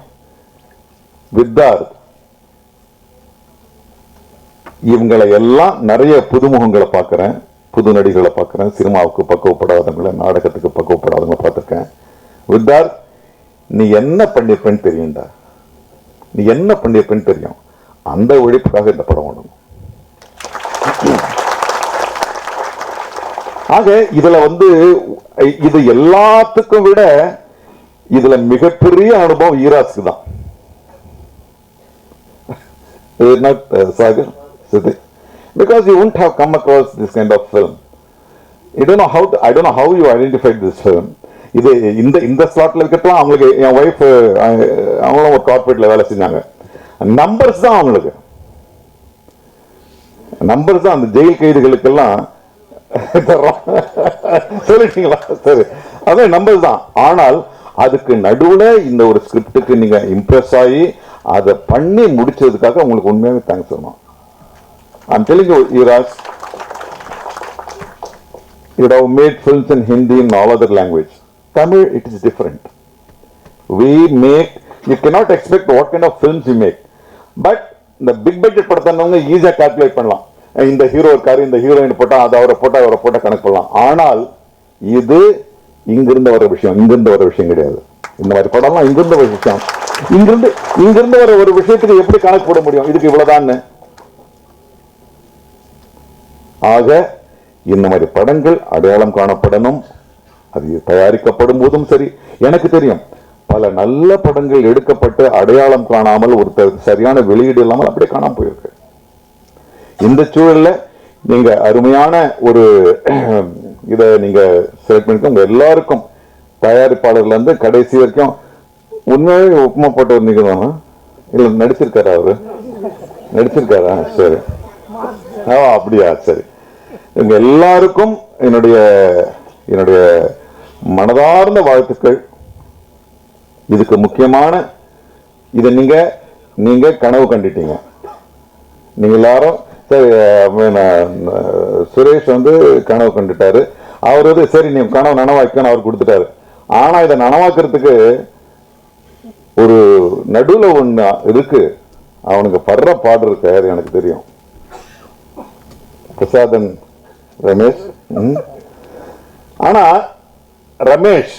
வித்தார்த் இவங்களை எல்லாம் நிறைய புதுமுகங்களை பார்க்கிறேன், புது நடிகளை பார்க்கிறேன், சினிமாவுக்கு பக்குவப்படாதவங்களை, நாடகத்துக்கு பக்குவப்படாதவங்களை பார்த்துருக்கேன். வித்தார்த், நீ என்ன பண்ணிருப்பேன்னு தெரியும்டா, நீ என்ன பண்ணிருப்பேன்னு தெரியும். அந்த உழைப்புக்காக இந்த படம் ஓடணும். ஆக இதுல வந்து இது எல்லாத்துக்கும் விட இதுல மிகப்பெரிய அனுபவம் ஈராஸ்க்கு தான். Sagar, because you wouldn't have come across this kind of film. I don't know how you identified this film. இது இந்த ஸ்லாட்ல இருக்கலாம். அவங்களுக்கு என் ஒய்ஃப் அவங்களும் ஒரு கார்பரேட்ல வேலை செஞ்சாங்க. நம்பர்ஸ் தான் அவங்களுக்கு, நம்பர்ஸ் தான் அந்த ஜெயில் கைதிகளுக்கெல்லாம் சொல்லிட்டீங்களா? சரி, அதான் நம்பர்ஸ் தான். ஆனால் அதுக்கு நடுவுல இந்த ஒரு ஸ்கிரிப்டுக்கு நீங்க இம்ப்ரெஸ் ஆகி அதை பண்ணி முடிச்சதுக்காக உங்களுக்கு உண்மையாவே தேங்க்ஸ் சொல்லணும். I'm telling you, Iras, you have made films in Hindi and all other language. Tamil, it is different. You cannot expect what kind of films we make. But the big budget படத்தவங்க ஈஸியா calculate பண்ணலாம். இந்த hero இருக்காரு, இந்த heroine போட்டா அது அவரை போட்டா கணக்கு பண்ணலாம். ஆனால் இது இங்கிருந்து வர விஷயம் கிடையாது. இந்த மாதிரி படம்லாம் இங்கிருந்து வர விஷயம். இங்கிருந்து வர ஒரு விஷயத்துக்கு எப்படி கணக்கு போட முடியும், இதுக்கு இவ்வளவுதான். ஆக இந்த மாதிரி படங்கள் அடையாளம் காணப்படணும். அது தயாரிக்கப்படும் போதும் சரி, எனக்கு தெரியும் பல நல்ல படங்கள் எடுக்கப்பட்டு அடையாளம் காணாமல் ஒருத்தர் சரியான வெளியீடு இல்லாமல் அப்படியே காணாம போயிருக்கு. இந்த சூழல்ல நீங்க அருமையான ஒரு இதை நீங்க செலக்ட் பண்ணிக்க, உங்க எல்லாருக்கும் தயாரிப்பாளர்ல இருந்து கடைசி வரைக்கும் உண்மையாவே உப்புமா போட்டு வந்தீங்கன்னா இல்ல நடிச்சிருக்காரா? அவரு நடிச்சிருக்காரா? சரி, அப்படியா? சரி, இவங்க எல்லாருக்கும் என்னுடைய மனதார்ந்த வாழ்த்துக்கள். இதுக்கு முக்கியமான இதை நீங்க கனவு கண்டுட்டீங்க. நீங்க எல்லாரும் சரி, சுரேஷ் வந்து கனவு கண்டுட்டாரு. அவர் வந்து சரி நீ கனவு நனவாக்கன்னு அவர் கொடுத்துட்டாரு. ஆனா இதை நனவாக்குறதுக்கு ஒரு நடுவுல ஒண்ணு இருக்கு, அவனுக்கு படுற பாடு இருக்காரு எனக்கு தெரியும். பிரசாதன் ரமேஷ். ஆனா ரமேஷ்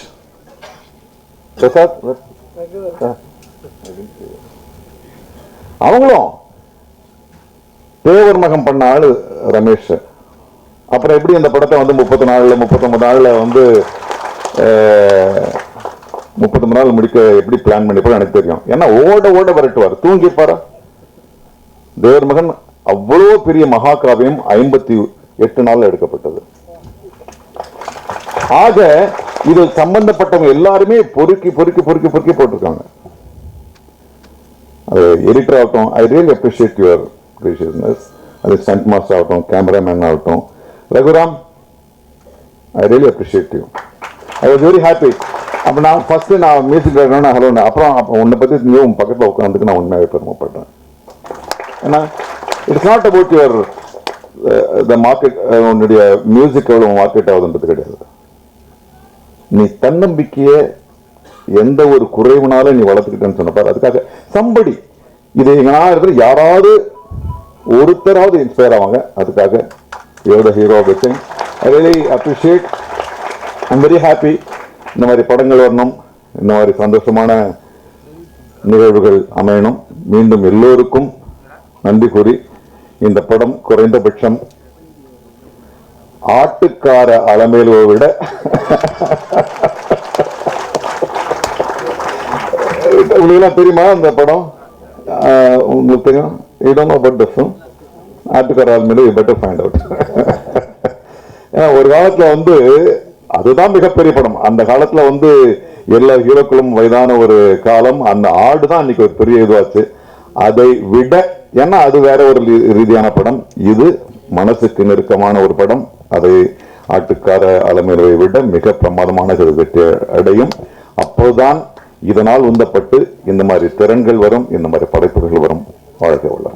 பிரசாத் அவங்களும் தேவர் மகம் பண்ண ஆளு ரமேஷ். அப்புறம் எப்படி இந்த படத்தை வந்து 39 நாள்ல வந்து 30 நாள் முடிக்க எப்படி பிளான் பண்ணிப்போம் எனக்கு தெரியும். ஏன்னா ஓட விரட்டுவார், தூங்கிப்பாரா. தேவர் மகன் அவ்வளவு பெரிய மகாகாவியம் 58 நாள்ல எடுக்கப்பட்டது. ஆக இது சம்பந்தப்பட்டவங்க எல்லாருமே பொறுக்கி பொறுக்கி பொறுக்கி பொறுக்கி போட்டிருக்காங்க. அது எடிட்டர் ஆகட்டும், ஐ ரியலி அப்ரிஷியேட் யுவர் கிரேஷியஸ்னஸ். அது ஸ்டண்ட் மாஸ்டர் ஆகட்டும், கேமராமேன் ஆகட்டும், ரகுராம், ஐ really appreciate you. I was very happy. அப்போ நான் ஃபர்ஸ்ட் நான் மியூசிக் டைரக்டர் ஹலோ, அப்புறம் உன்னை பற்றி நீயும் பக்கத்தில் உட்காந்துக்கு நான் உண்மையாகவே பெருமைப்படுறேன். ஏன்னா it's not about your the market, உன்னுடைய மியூசிக் எவ்வளோ மார்க்கெட் ஆகுதுன்றது கிடையாது. நீ தன்னம்பிக்கையை எந்த ஒரு குறைவுனாலும் நீ வளர்த்துக்கிட்டேன்னு சொன்னப்பார். அதுக்காக சம்படி இது எங்கன்னா இருக்கிற யாராவது ஒருத்தராவது இன்ஸ்பயர் ஆவாங்க. அதுக்காக you are the hero of the thing. I really appreciate. I am very happy. இந்த மாதிரி படங்கள் வரணும், இந்த மாதிரி சந்தோஷமான நிகழ்வுகள் அமையணும். மீண்டும் எல்லோருக்கும் நன்றி கூறி இந்த படம் குறைந்தபட்சம் ஆட்டுக்கார அலமேலுவை விட உங்களுக்கு தெரியுமா அந்த படம்? உங்களுக்கு தெரியும்? You don't know about the film? ஆட்டுக்கார Alamelu, you better find out. ஏன்னா ஒரு காலத்துல வந்து அதுதான் மிகப்பெரிய படம். அந்த காலத்துல வந்து எல்லா ஹீரோக்களும் வயதான ஒரு காலம். அந்த ஆடு தான் இன்னைக்கு ஒரு பெரிய இதுவாச்சு. அதை விட, ஏன்னா அது வேற ஒரு ரீதியான படம், இது மனசுக்கு நெருக்கமான ஒரு படம். அதை ஆட்டுக்கார அலமேலுவை விட மிக பிரமாதமான வெற்றி அடையும். அப்போதுதான் இதனால் உந்தப்பட்டு இந்த மாதிரி திறன்கள் வரும், இந்த மாதிரி படைப்புகள் வரும். வாழ்க்கை உள்ள